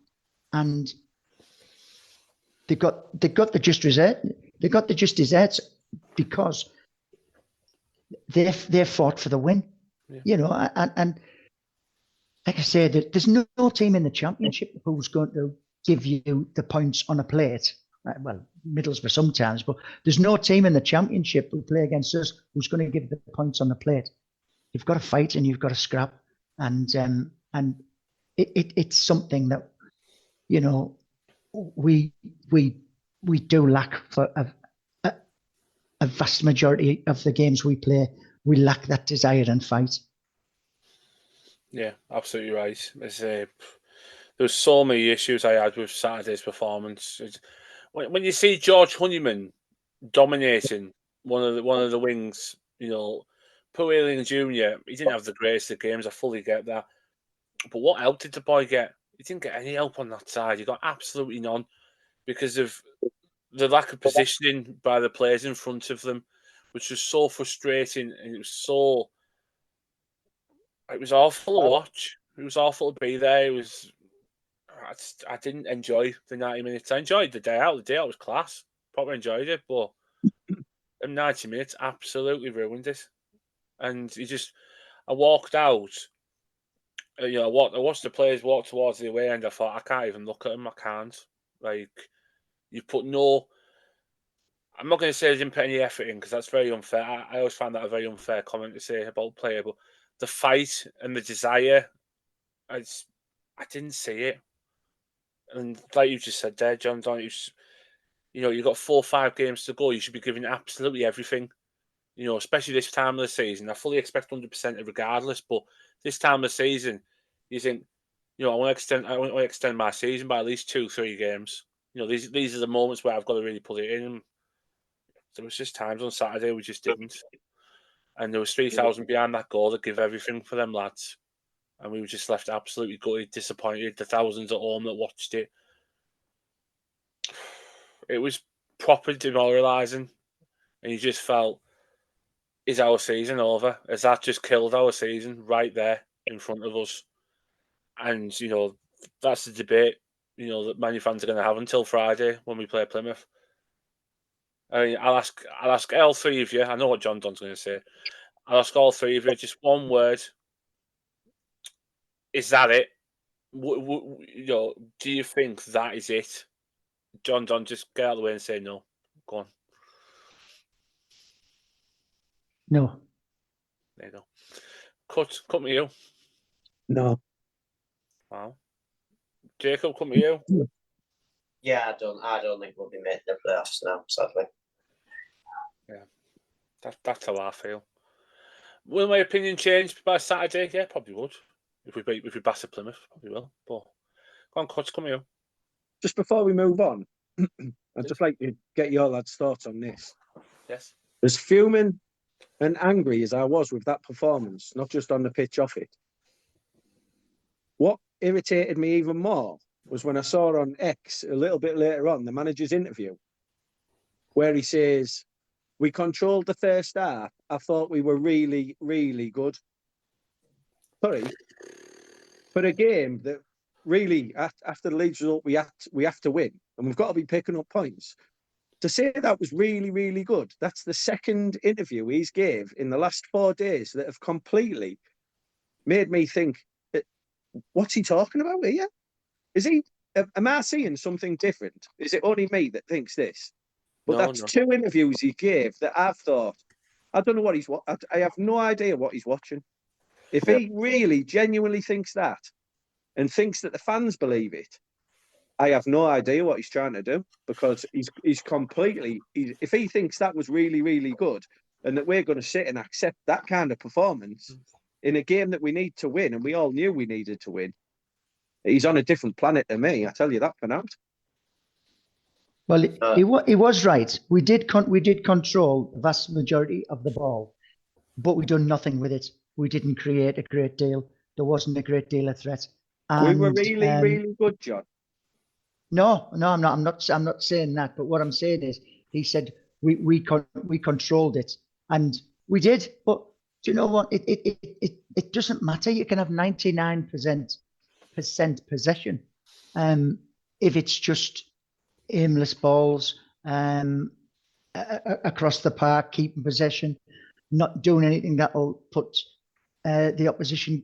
Speaker 2: they got the just result. They got the just desserts because they fought for the win. Yeah. And like I said, there's no team in the Championship who's going to give you the points on a plate. Well, Middlesbrough sometimes, but there's no team in the Championship who play against us who's going to give the points on the plate. You've got to fight and you've got to scrap, and it's something that we do lack for a vast majority of the games we play. We lack that desire and fight.
Speaker 1: Yeah, absolutely right. There's so many issues I had with Saturday's performance. When you see George Honeyman dominating one of the wings, Paul Alien Jr., he didn't have the greatest of games. I fully get that. But what help did the boy get? He didn't get any help on that side. He got absolutely none because of the lack of positioning by the players in front of them, which was so frustrating, and it was awful to watch. It was awful to be there. I didn't enjoy the 90 minutes. I enjoyed the day out. The day out was class. Probably enjoyed it, but the 90 minutes absolutely ruined it. And I walked out. I watched the players walk towards the away end. I thought, I can't even look at them. I can't. Like, you put no. I'm not going to say they didn't put any effort in because that's very unfair. I always find that a very unfair comment to say about a player, but the fight and the desire, I didn't see it. And like you just said there, John, you've got 4 or 5 games to go. You should be giving absolutely everything. Especially this time of the season. I fully expect 100% regardless, but this time of the season, you think, I want to extend my season by at least 2-3 games. These are the moments where I've got to really put it in. There was just times on Saturday we just didn't. And there was 3,000 behind that goal that give everything for them lads. And we were just left absolutely gutted, disappointed. The thousands at home that watched it. It was proper demoralising. And you just felt, is our season over? Has that just killed our season right there in front of us? And, that's the debate, that Man U fans are going to have until Friday when we play Plymouth. I mean, I'll ask all 3 of you. I know what John Don's going to say. I'll ask all 3 of you just one word. Is that it? Do you think that is it? John Don, just get out of the way and say no. Go on.
Speaker 2: No.
Speaker 1: There you go. Come to you.
Speaker 4: No.
Speaker 1: Wow. Jacob, come to you.
Speaker 3: Yeah, I don't think we'll be making the playoffs now, sadly.
Speaker 1: Yeah. That's how I feel. Will my opinion change by Saturday? Yeah, probably would. If we batter Plymouth, probably will. But go on, Coach, come here.
Speaker 4: Just before we move on, I'd just like to get your lads' thoughts on this.
Speaker 1: Yes.
Speaker 4: There's fuming and angry as I was with that performance, not just on the pitch off it, what irritated me even more was when I saw on X a little bit later on the manager's interview, where he says, "We controlled the first half. I thought we were really, really good." Sorry, for a game that really, after the Leeds result, we have to win, and we've got to be picking up points. To say that was really, really good, that's the second interview he's gave in the last 4 days that have completely made me think, what's he talking about here? Am I seeing something different? Is it only me that thinks this? But
Speaker 1: No,
Speaker 4: that's
Speaker 1: no.
Speaker 4: 2 interviews he gave that I've thought, I don't know what he's, I have no idea what he's watching. If he really genuinely thinks that and thinks that the fans believe it, I have no idea what he's trying to do, because he's completely, if he thinks that was really, really good and that we're going to sit and accept that kind of performance in a game that we need to win, and we all knew we needed to win, he's on a different planet than me. I tell you that for now.
Speaker 2: Well, he was right. We did control the vast majority of the ball, but we done nothing with it. We didn't create a great deal. There wasn't a great deal of threat.
Speaker 4: We were really, really good, John.
Speaker 2: No, I'm not. I'm not saying that. But what I'm saying is, he said we controlled it, and we did. But do you know what? It doesn't matter. You can have 99% possession, if it's just aimless balls across the park, keeping possession, not doing anything that will put the opposition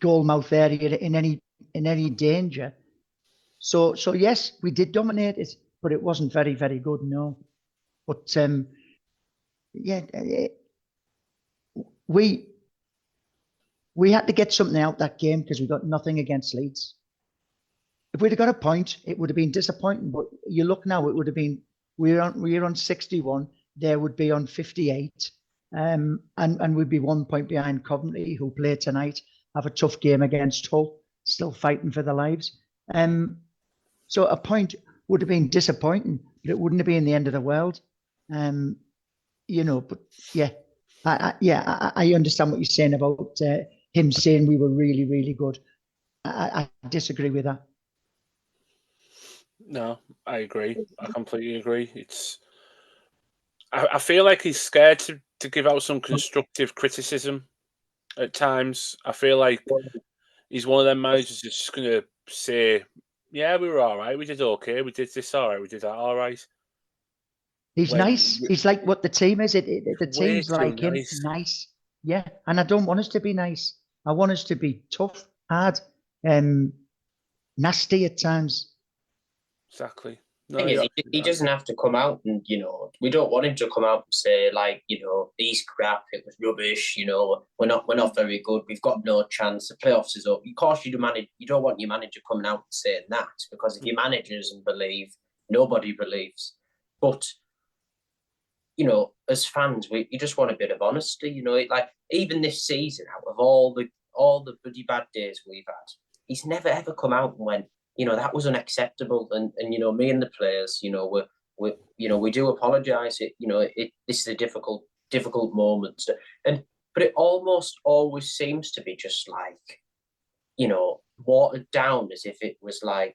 Speaker 2: goal mouth area in any danger. So yes, we did dominate it, but it wasn't very, very good, no. But yeah, we had to get something out that game because we got nothing against Leeds. If we'd have got a point, it would have been disappointing. But you look now, it would have been we're on 61. There would be on 58, and we'd be 1 point behind Coventry, who play tonight, have a tough game against Hull, still fighting for their lives. So a point would have been disappointing, but it wouldn't have been the end of the world. You know, but yeah, I understand what you're saying about him saying we were really, really good. I disagree with that.
Speaker 1: No, I agree. I completely agree. I feel like he's scared to give out some constructive criticism at times. I feel like he's one of them managers that's just going to say, yeah, we were all right. We did okay. We did this all right. We did that all right.
Speaker 2: He's nice. He's like what the team is. The team's like him.
Speaker 1: Nice.
Speaker 2: Nice. Yeah. And I don't want us to be nice. I want us to be tough, hard, nasty at times.
Speaker 1: Exactly.
Speaker 3: The thing is, he doesn't have to come out and, we don't want him to come out and say, like, he's crap, it was rubbish, we're not very good, we've got no chance, the playoffs is up. Of course, you don't want your manager coming out and saying that, because if your manager doesn't believe, nobody believes. But, as fans, you just want a bit of honesty, like, even this season, out of all the bloody bad days we've had, he's never ever come out and went, that was unacceptable, and me and the players, we do apologise. This is a difficult moment, but it almost always seems to be just like, watered down, as if it was like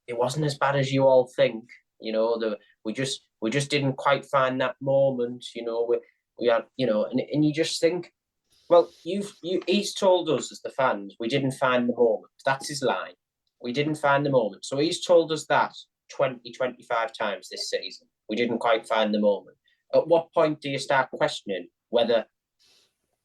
Speaker 3: it wasn't as bad as you all think. We just didn't quite find that moment. We had, and you just think, well, he's told us as the fans we didn't find the moment. That's his line. We didn't find the moment. So he's told us that 25 times this season. We didn't quite find the moment. At what point do you start questioning whether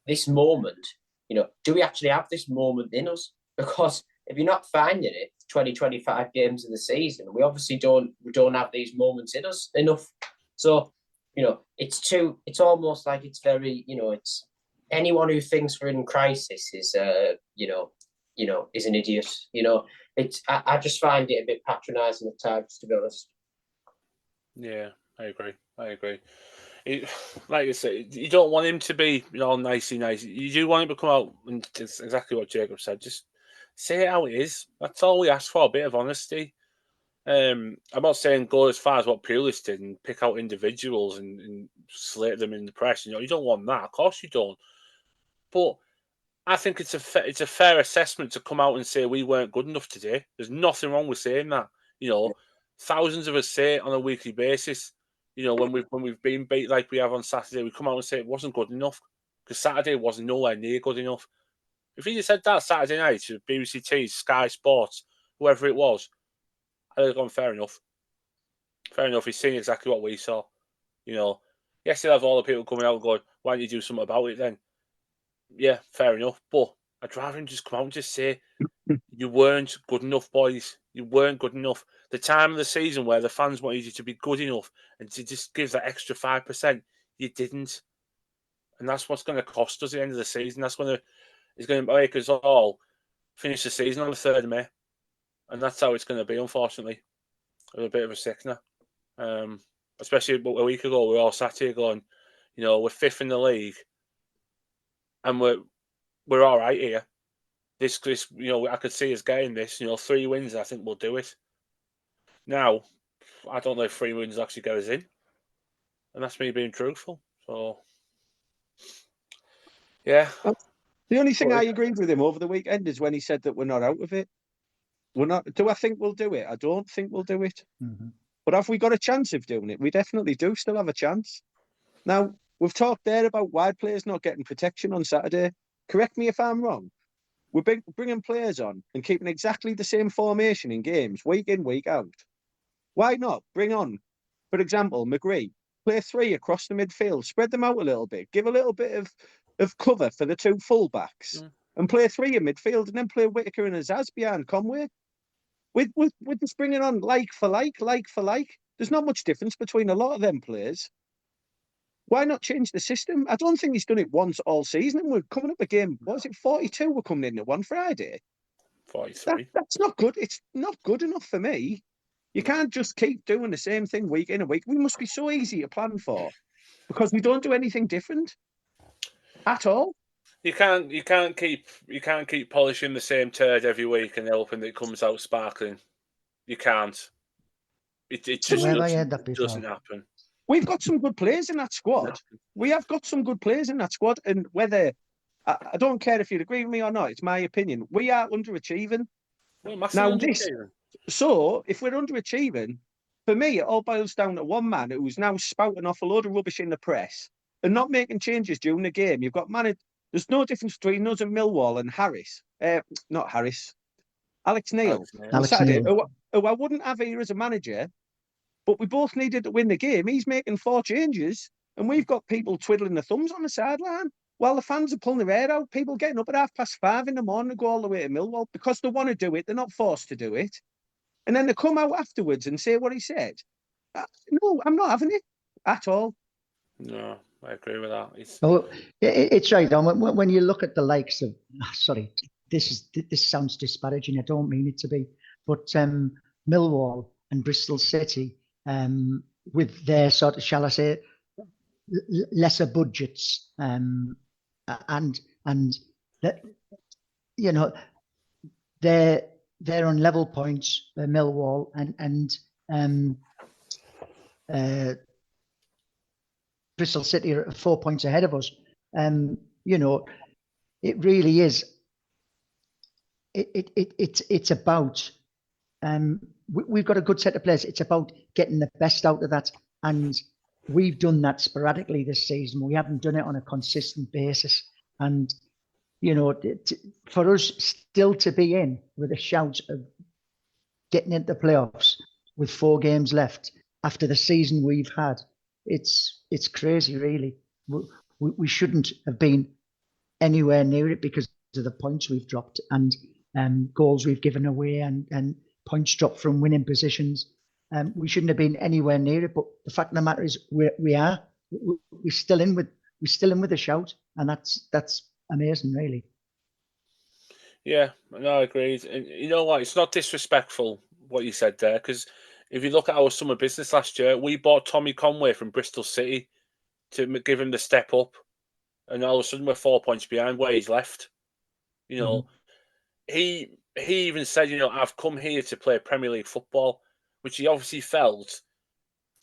Speaker 3: this moment, do we actually have this moment in us? Because if you're not finding it 25 games in the season, we obviously don't have these moments in us enough. So, it's almost like it's very, it's anyone who thinks we're in crisis is, is an idiot. I just find it a bit patronising at times, to be honest.
Speaker 1: Yeah, I agree. Like I said, you don't want him to be all nicey. You do want him to come out and it's exactly what Jacob said. Just say it how it is. That's all we ask for, a bit of honesty. I'm not saying go as far as what Pulis did and pick out individuals and slate them in the press. You don't want that. Of course you don't. But I think it's a fair assessment to come out and say we weren't good enough today. There's nothing wrong with saying that. Thousands of us say it on a weekly basis. When we've been beat like we have on Saturday, we come out and say it wasn't good enough because Saturday was nowhere near good enough. If he had said that Saturday night to BBC T, Sky Sports, whoever it was, I'd have gone fair enough. Fair enough. He's seen exactly what we saw. Yes, he'll have all the people coming out and going, "Why don't you do something about it then?" Yeah, fair enough. But I'd rather him just come out and just say, "You weren't good enough, boys. You weren't good enough." The time of the season where the fans wanted you to be good enough and to just give that extra 5%, you didn't. And that's what's going to cost us at the end of the season. It's going to make us all finish the season on the 3rd of May. And that's how it's going to be, unfortunately. It's a bit of a sickener. Especially a week ago, we were all sat here going, we're 5th in the league and we're all right here. This, I could see us getting this. 3 wins, I think we'll do it. Now, I don't know if 3 wins actually get us in, and that's me being truthful. So, yeah.
Speaker 4: The only thing I agreed with him over the weekend is when he said that we're not out of it. We're not. Do I think we'll do it? I don't think we'll do it.
Speaker 2: Mm-hmm.
Speaker 4: But have we got a chance of doing it? We definitely do still have a chance. Now, we've talked there about wide players not getting protection on Saturday. Correct me if I'm wrong. We're bringing players on and keeping exactly the same formation in games, week in, week out. Why not bring on, for example, McGree, play 3 across the midfield, spread them out a little bit, give a little bit of cover for the 2 fullbacks, and play 3 in midfield, and then play Whittaker and Azaz behind Conway. With just bringing on like for like. There's not much difference between a lot of them players. Why not change the system? I don't think he's done it once all season. And we're coming up a game. What was it? 42. We're coming in at one Friday.
Speaker 1: 43.
Speaker 4: That's not good. It's not good enough for me. You can't just keep doing the same thing week in and week. We must be so easy to plan for because we don't do anything different at all.
Speaker 1: You can't keep polishing the same turd every week and hoping that it comes out sparkling. You can't. It just doesn't happen.
Speaker 4: We've got some good players in that squad. We have got some good players in that squad, and whether I don't care if you'd agree with me or not, it's my opinion. We are underachieving. Now, so if we're underachieving, for me, it all boils down to one man who's now spouting off a load of rubbish in the press and not making changes during the game. You've got there's no difference between us and Millwall and Alex Neil. Who I wouldn't have here as a manager, but we both needed to win the game. He's making 4 changes, and we've got people twiddling their thumbs on the sideline while the fans are pulling their hair out. People getting up at 5:30 in the morning to go all the way to Millwall because they want to do it. They're not forced to do it. And then they come out afterwards and say what he said. No, I'm not having it at all.
Speaker 1: No, I agree with that.
Speaker 2: It's right. When you look at the likes of, sorry, this sounds disparaging. I don't mean it to be, but Millwall and Bristol City, with their sort of, shall I say, lesser budgets, and that, they're on level points, Millwall and Bristol City are 4 points ahead of us. It really is. It's about. We've got a good set of players. It's about getting the best out of that, and we've done that sporadically this season. We haven't done it on a consistent basis, and for us still to be in with a shout of getting into the playoffs with 4 games left after the season we've had, it's crazy, really. We shouldn't have been anywhere near it because of the points we've dropped and goals we've given away and points dropped from winning positions. We shouldn't have been anywhere near it, but the fact of the matter is we're still in with a shout, and that's amazing, really.
Speaker 1: Yeah, no, I agree. And you know what? It's not disrespectful what you said there, because if you look at our summer business last year, we bought Tommy Conway from Bristol City to give him the step up, and all of a sudden we're 4 points behind where he's left. He even said, I've come here to play Premier League football. which he obviously felt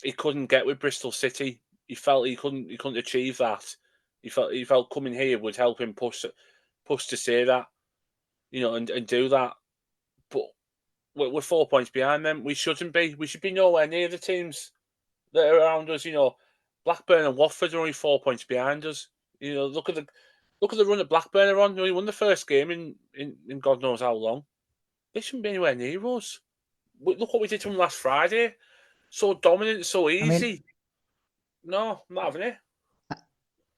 Speaker 1: he couldn't get with Bristol City. He felt he couldn't achieve that. He felt coming here would help him push to say that, and do that. But we're 4 points behind them. We shouldn't be. We should be nowhere near the teams that are around us. Blackburn and Watford are only 4 points behind us. Look at the run that Blackburn are on. He won the first game in God knows how long. They shouldn't be anywhere near us. Look what we did to them last Friday. So dominant, so easy. No, I'm not having it.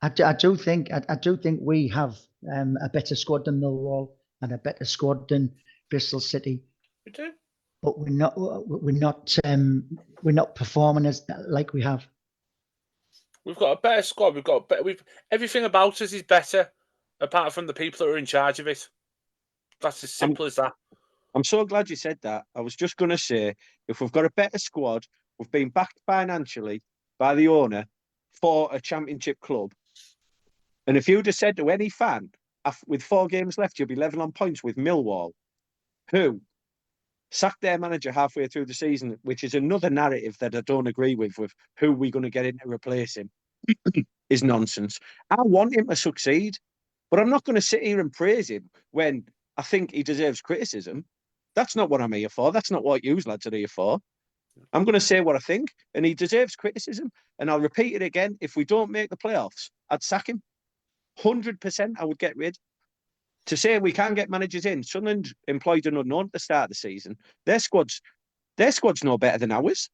Speaker 2: I do think we have a better squad than Millwall and a better squad than Bristol City.
Speaker 1: We do,
Speaker 2: but we're not performing as like we have.
Speaker 1: We've got a better squad. Everything about us is better, apart from the people that are in charge of it. That's as simple as that.
Speaker 4: I'm so glad you said that. I was just going to say, if we've got a better squad, we've been backed financially by the owner for a championship club. And if you'd have said to any fan, with 4 games left, you'll be level on points with Millwall, who sacked their manager halfway through the season, which is another narrative that I don't agree with who we're going to get in to replace him, is nonsense. I want him to succeed, but I'm not going to sit here and praise him when I think he deserves criticism. That's not what I'm here for. That's not what you lads are here for. I'm going to say what I think, and he deserves criticism. And I'll repeat it again. If we don't make the playoffs, I'd sack him. 100% I would get rid. To say we can get managers in, Sunderland employed an unknown at the start of the season. Their squad's no better than ours.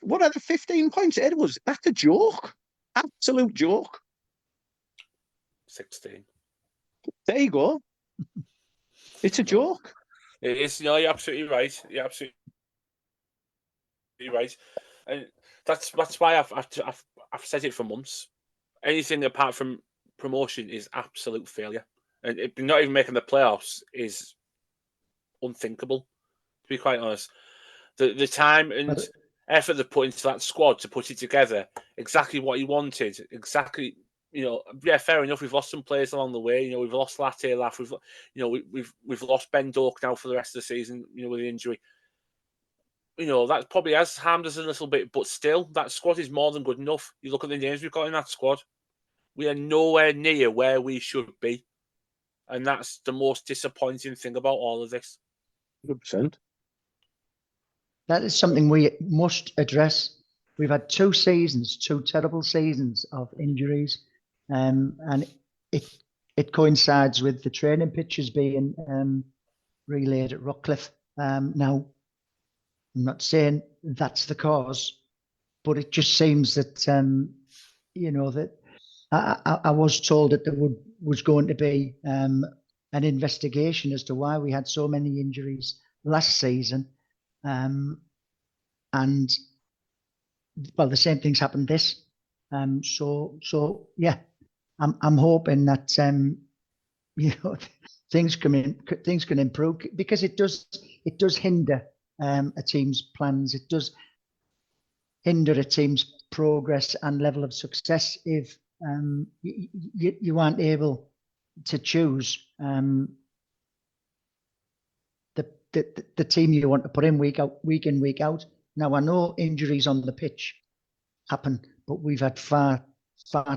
Speaker 4: What are the 15 points ahead of us? That's a joke. Absolute joke.
Speaker 1: 16.
Speaker 4: There you go. It's a joke.
Speaker 1: It is. You're absolutely right. You're absolutely right, and that's why I've said it for months. Anything apart from promotion is absolute failure, and not even making the playoffs is unthinkable. To be quite honest, the time and effort they put into that squad to put it together, exactly what he wanted, exactly. Yeah, fair enough. We've lost some players along the way. We've lost Latte Laugh. We've lost Ben Doak now for the rest of the season. With the injury. That probably has harmed us a little bit, but still, that squad is more than good enough. You look at the names we've got in that squad. We are nowhere near where we should be, and that's the most disappointing thing about all of this.
Speaker 4: 100%.
Speaker 2: That is something we must address. We've had 2 terrible seasons of injuries. And it coincides with the training pitches being relayed at Rockcliffe. Now, I'm not saying that's the cause, but it just seems that that I was told that there was going to be an investigation as to why we had so many injuries last season, and well, the same things happened this. So yeah. I'm hoping that things can improve, because it does hinder a team's plans. It does hinder a team's progress and level of success if you aren't able to choose the team you want to put in week in, week out. Now, I know injuries on the pitch happen, but we've had far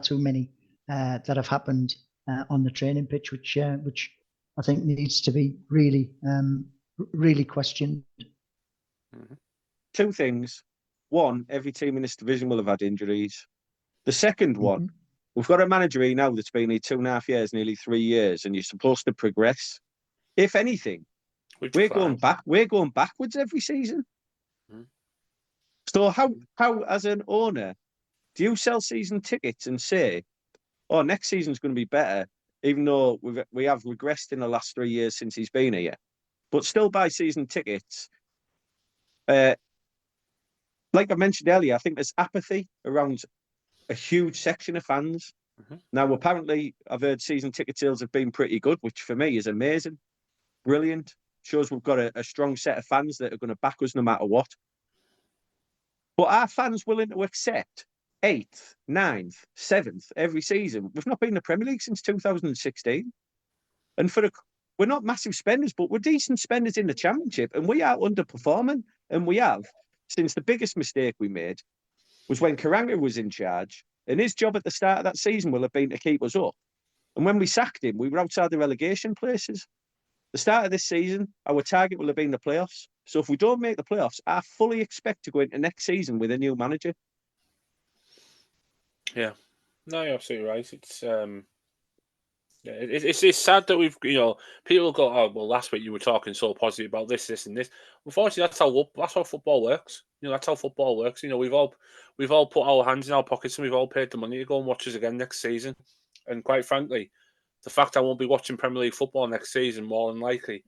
Speaker 2: too many that have happened on the training pitch, which I think needs to be really questioned.
Speaker 4: 2 things. One, every team in this division will have had injuries. The second one, we've got a manager here now that's been here 2.5 years, nearly 3 years, and you're supposed to progress. If anything, we're going backwards every season. So how as an owner, do you sell season tickets and say, "Oh, next season's going to be better," even though we have regressed in the last 3 years since he's been here, but still buy season tickets? Like I mentioned earlier, I think there's apathy around a huge section of fans. Now, apparently, I've heard season ticket sales have been pretty good, which for me is amazing, brilliant. Shows we've got a strong set of fans that are going to back us no matter what. But are fans willing to accept 8th, 9th, 7th every season? We've not been in the Premier League since 2016. And we're not massive spenders, but we're decent spenders in the Championship, and we are underperforming. And we have since the biggest mistake we made was when Karanga was in charge, and his job at the start of that season will have been to keep us up. And when we sacked him, we were outside the relegation places. The start of this season, our target will have been the playoffs. So if we don't make the playoffs, I fully expect to go into next season with a new manager.
Speaker 1: Yeah, no, you're absolutely right. It's sad that we've, people go, oh well, last week you were talking so positive about this, and this. Unfortunately, that's how football works. That's how football works. We've all put our hands in our pockets and we've all paid the money to go and watch us again next season. And quite frankly, the fact I won't be watching Premier League football next season more than likely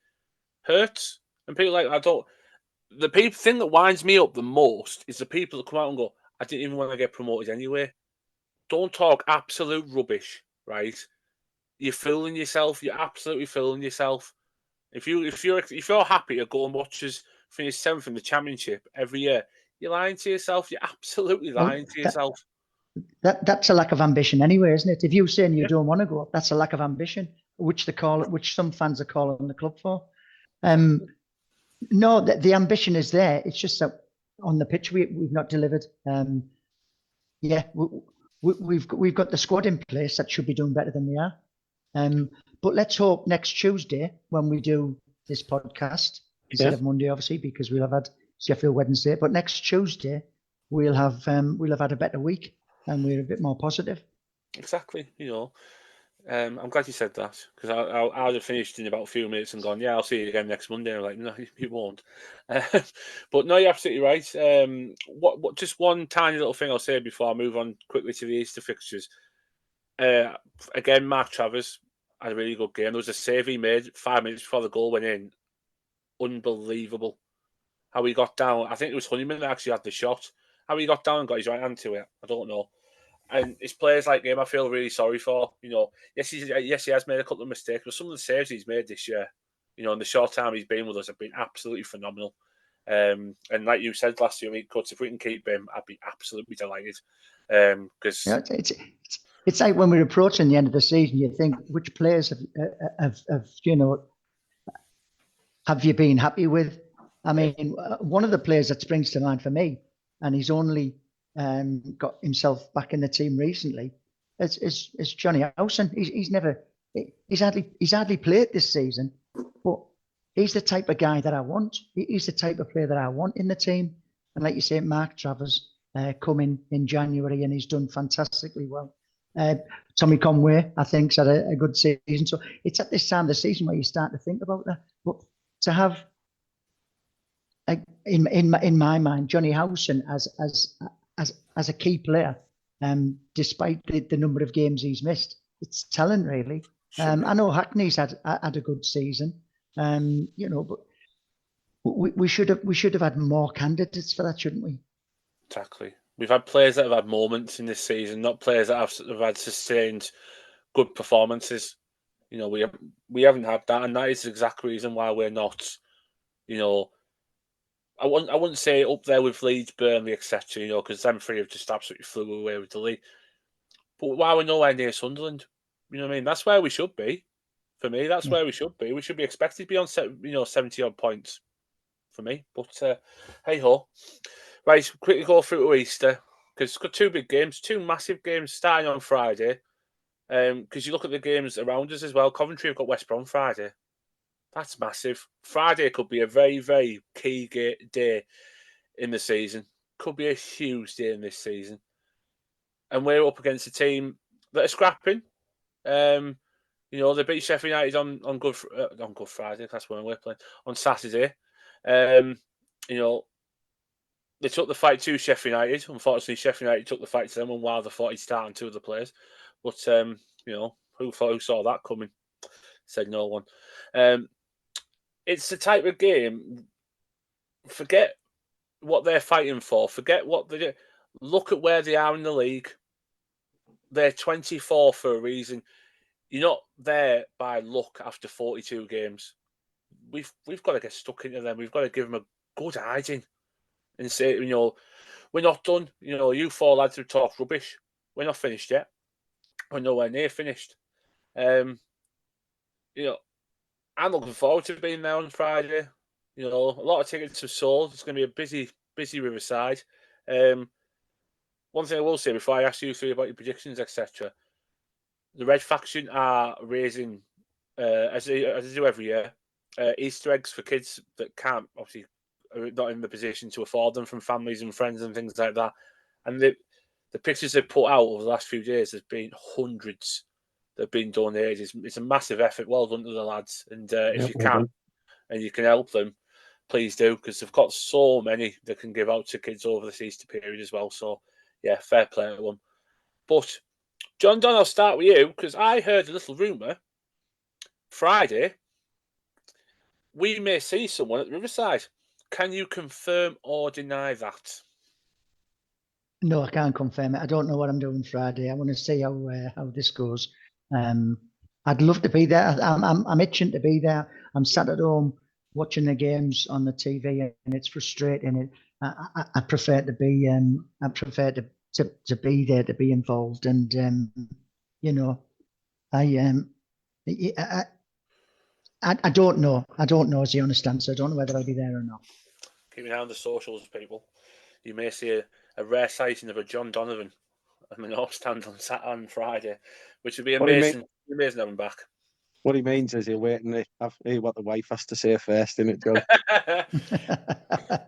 Speaker 1: hurts. And people the thing that winds me up the most is the people that come out and go, I didn't even want to get promoted anyway. Don't talk absolute rubbish, right? You're fooling yourself. You're absolutely fooling yourself. If you're happy to go and watch us finish 7th in the Championship every year, you're lying to yourself. You're absolutely lying to yourself.
Speaker 2: That's a lack of ambition anyway, isn't it? If you're saying you don't want to go up, that's a lack of ambition, which some fans are calling the club for. No, the ambition is there. It's just that on the pitch we've not delivered. We've got the squad in place that should be doing better than we are. But let's hope next Tuesday when we do this podcast instead of Monday, obviously, because we'll have had Sheffield Wednesday. But next Tuesday we'll have had a better week and we're a bit more positive.
Speaker 1: Exactly. I'm glad you said that because I would have finished in about a few minutes and gone, yeah, I'll see you again next Monday. I'm like, no, you won't. But no, you're absolutely right. What? Just one tiny little thing I'll say before I move on quickly to the Easter fixtures. Again, Mark Travers had a really good game. There was a save he made 5 minutes before the goal went in. Unbelievable. How he got down. I think it was Honeyman that actually had the shot. How he got down and got his right hand to it, I don't know. And it's players like him I feel really sorry for. Yes, he has made a couple of mistakes, but some of the saves he's made this year, in the short time he's been with us, have been absolutely phenomenal. And like you said last year, Cuts, if we can keep him, I'd be absolutely delighted. Because
Speaker 2: it's like when we're approaching the end of the season, you think which players have you been happy with? I mean, one of the players that springs to mind for me, and he's only got himself back in the team recently, is Johnny Howson. He's hardly played this season, but he's the type of guy that I want. He's the type of player that I want in the team. And like you say, Mark Travers come in January and he's done fantastically well. Tommy Conway, I think, has had a good season. So it's at this time of the season where you start to think about that. But to have, in my mind, Johnny Howson as a key player, despite the number of games he's missed, it's telling really. I know Hackney's had a good season, but we should have had more candidates for that, shouldn't we?
Speaker 1: Exactly. We've had players that have had moments in this season, not players that have had sustained good performances. We haven't had that, and that is the exact reason why we're not. I wouldn't say up there with Leeds, Burnley, etc. Because them three have just absolutely flew away with the league. But why we're nowhere near Sunderland, what I mean? That's where we should be. For me, that's where we should be. We should be expected to be on 70 odd points. For me, but hey ho. Right, quickly go through to Easter because it's got two big games, two massive games starting on Friday. Because you look at the games around us as well. Coventry have got West Brom Friday. That's massive. Friday could be a very, very key day in the season. Could be a huge day in this season. And we're up against a team that are scrapping. They beat Sheffield United on Good Friday. That's when we're playing on Saturday. They took the fight to Sheffield United. Unfortunately, Sheffield United took the fight to them, and while they thought he'd start on two of the players. But who saw that coming? Said no one. It's the type of game. Forget what they're fighting for. Forget what they do. Look at where they are in the league. They're 24 for a reason. You're not there by luck after 42 games. We've got to get stuck into them. We've got to give them a good hiding and say, we're not done. You four lads who talk rubbish. We're not finished yet. We're nowhere near finished. I'm looking forward to being there on Friday. A lot of tickets are sold. It's going to be a busy busy Riverside. One thing I will say before I ask you three about your predictions, etc. The Red Faction are raising, as they do every year, Easter eggs for kids that can't, obviously, are not in the position to afford them from families and friends and things like that. And the pictures they've put out over the last few days, there's been hundreds that have been donated. It's a massive effort. Well done to the lads. And if you can, and you can help them, please do, because they've got so many that can give out to kids over this Easter period as well. So, yeah, fair play to them. But, John Don, I'll start with you, because I heard a little rumour Friday we may see someone at Riverside. Can you confirm or deny that?
Speaker 2: No, I can't confirm it. I don't know what I'm doing Friday. I want to see how this goes. I'd love to be there. I'm itching to be there. I'm sat at home watching the games on the TV, and it's frustrating. I prefer to be to be there, to be involved, and you know, I don't know. I don't know is the honest answer. I don't know whether I'll be there or not.
Speaker 1: Keep an eye on the socials, people. You may see a rare sighting of a John Donovan on the North Stand on Friday, which would be amazing. Amazing to have him back.
Speaker 4: What he means is he'll wait and hear what the wife has to say first, innit, John?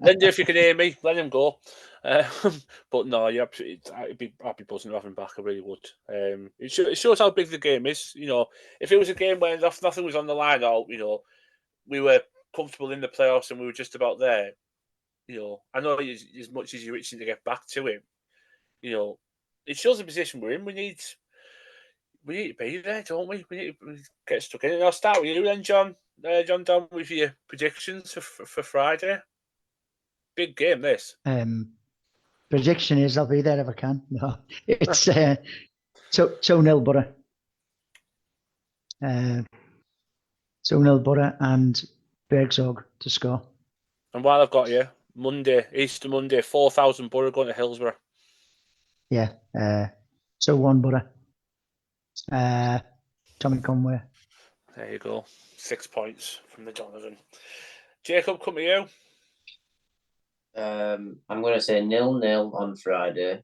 Speaker 1: Linda, if you can hear me, let him go. But no, I'd be buzzing to have him back. I really would. It shows how big the game is. You know, if it was a game where nothing was on the line, or you know, we were comfortable in the playoffs and we were just about there. You know, I know as much as you're itching to get back to it. You know, it shows the position we're in. We need to be there, don't we? We need to get stuck in. And I'll start with you then, John. John, down with your predictions for Friday. Big game, this.
Speaker 2: Prediction is I'll be there if I can. No, it's 2-0 Boro. 2-0 Boro and Bergsog to score.
Speaker 1: And while I've got you, Easter Monday, 4,000 Boro going to Hillsborough.
Speaker 2: Yeah, 2-1 Boro. Tommy Conway.
Speaker 1: There you go. 6 points from the Donovan. Jacob, come to you.
Speaker 3: I'm going to say 0-0 on Friday.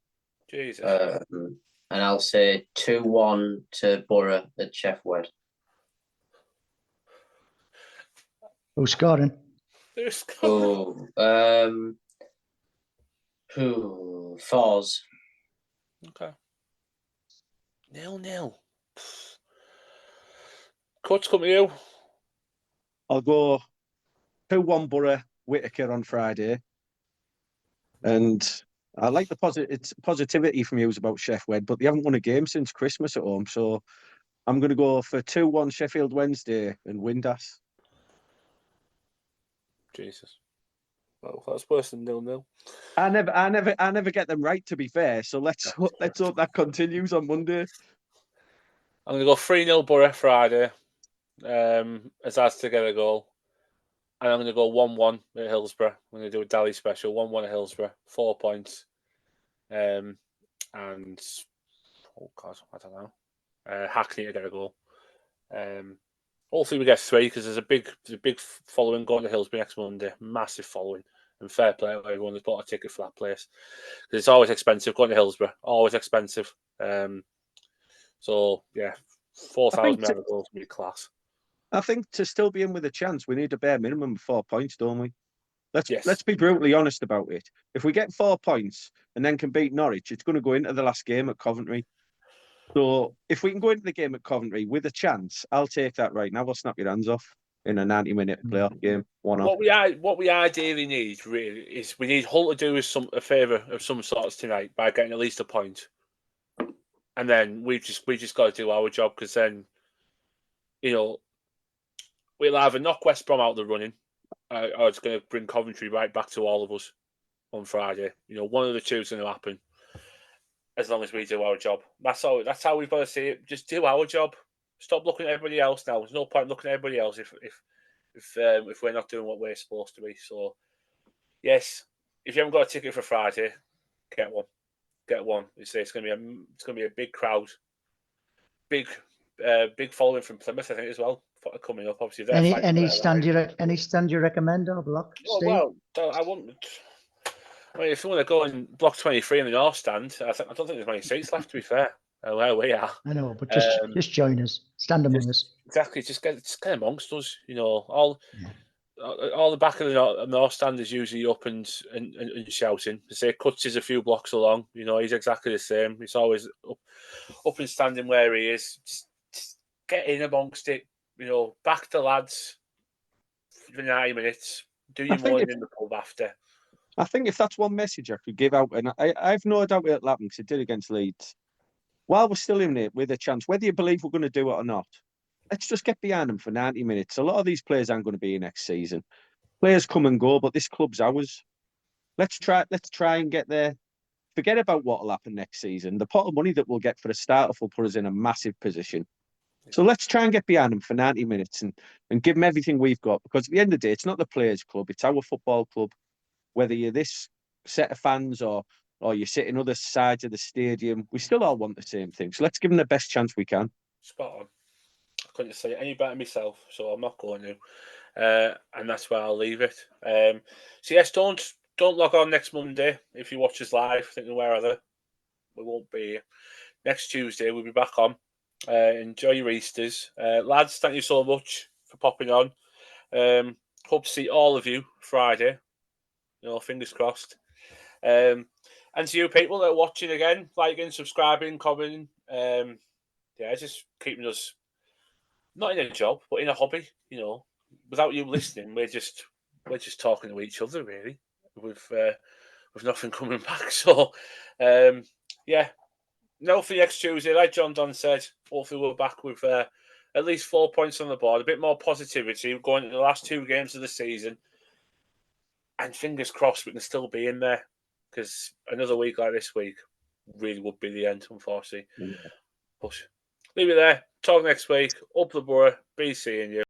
Speaker 1: Jesus.
Speaker 3: And I'll say 2-1 to Boro at Sheffield.
Speaker 2: Who's scoring?
Speaker 1: Who's scoring?
Speaker 3: Fours.
Speaker 1: Okay. 0-0. Coach, come to you.
Speaker 4: I'll go 2-1 Boro, Whittaker on Friday. And I like the positivity from you about Sheffield, but they haven't won a game since Christmas at home. So I'm going to go for 2-1 Sheffield Wednesday and Windass.
Speaker 1: Jesus. Well, that's worse than 0-0.
Speaker 4: I never get them right, to be fair. So let's hope that continues on Monday.
Speaker 1: I'm going to go 3-0 Boro Friday. As that's to get a goal. And I'm going to go 1-1 at Hillsborough. I'm going to do a Dally special. 1-1 at Hillsborough. 4 points. And, oh God, I don't know. Hackney to get a goal. Hopefully we get 3 because there's a big following going to Hillsborough next Monday. Massive following. And fair play to everyone that's bought a ticket for that place. Because it's always expensive going to Hillsborough. Always expensive. So, yeah, 4,000 goals would be class.
Speaker 4: I think to still be in with a chance, we need a bare minimum of 4 points, don't we? Let's be brutally honest about it. If we get 4 points and then can beat Norwich, it's going to go into the last game at Coventry. So if we can go into the game at Coventry with a chance, I'll take that right now. We'll snap your hands off in a 90-minute playoff game.
Speaker 1: What we ideally need really is we need Hull to do us a favour of some sorts tonight by getting at least a point, and then we just got to do our job because then, you know, we'll either knock West Brom out of the running, or it's going to bring Coventry right back to all of us on Friday. You know, one of the two is going to happen. As long as we do our job, that's how we've got to see it. Just do our job. Stop looking at everybody else now. There's no point looking at everybody else if we're not doing what we're supposed to be. So, yes, if you haven't got a ticket for Friday, get one. Get one. It's going to be a big crowd, big following from Plymouth, I think, as well, coming up. Obviously,
Speaker 2: any stand you recommend or block?
Speaker 1: Oh, well, I wouldn't. I mean, if you want to go in block 23 in the north stand, I don't think there's many seats left. To be fair, where we are,
Speaker 2: I know, but just join us, stand among us.
Speaker 1: exactly. Just get amongst us. You know, all
Speaker 2: Yeah.
Speaker 1: all the back of the north stand is usually up and shouting. They say Cuts is a few blocks along. You know, he's exactly the same. He's always up and standing where he is. Just get in amongst it. You know, back the lads for 90 minutes. Do your morning in the pub after.
Speaker 4: I think if that's one message I could give out, and I've no doubt it'll happen because it did against Leeds. While we're still in it with a chance, whether you believe we're going to do it or not, let's just get behind them for 90 minutes. A lot of these players aren't going to be here next season. Players come and go, but this club's ours. Let's try and get there. Forget about what will happen next season. The pot of money that we'll get for the start-off will put us in a massive position. So let's try and get behind them for 90 minutes and give them everything we've got. Because at the end of the day, it's not the players' club, it's our football club. Whether you're this set of fans or you sit in other sides of the stadium, we still all want the same thing. So let's give them the best chance we can.
Speaker 1: Spot on. I couldn't say it any better myself, so I'm not going to. And that's where I'll leave it. So yes, don't log on next Monday if you watch us live. Thinking where other we won't be here. Next Tuesday we'll be back on. Enjoy your Easters, lads. Thank you so much for popping on. Hope to see all of you Friday. You know, fingers crossed. And to you people that are watching again, liking, subscribing, commenting. Just keeping us not in a job, but in a hobby. You know, without you listening, we're just talking to each other really, with nothing coming back. So, no for next Tuesday. Like John Don said, hopefully we're back with at least 4 points on the board, a bit more positivity going into the last 2 games of the season. And fingers crossed we can still be in there, because another week like this week really would be the end, unfortunately. Yeah. But leave it there. Talk next week. Up the borough. Be seeing you.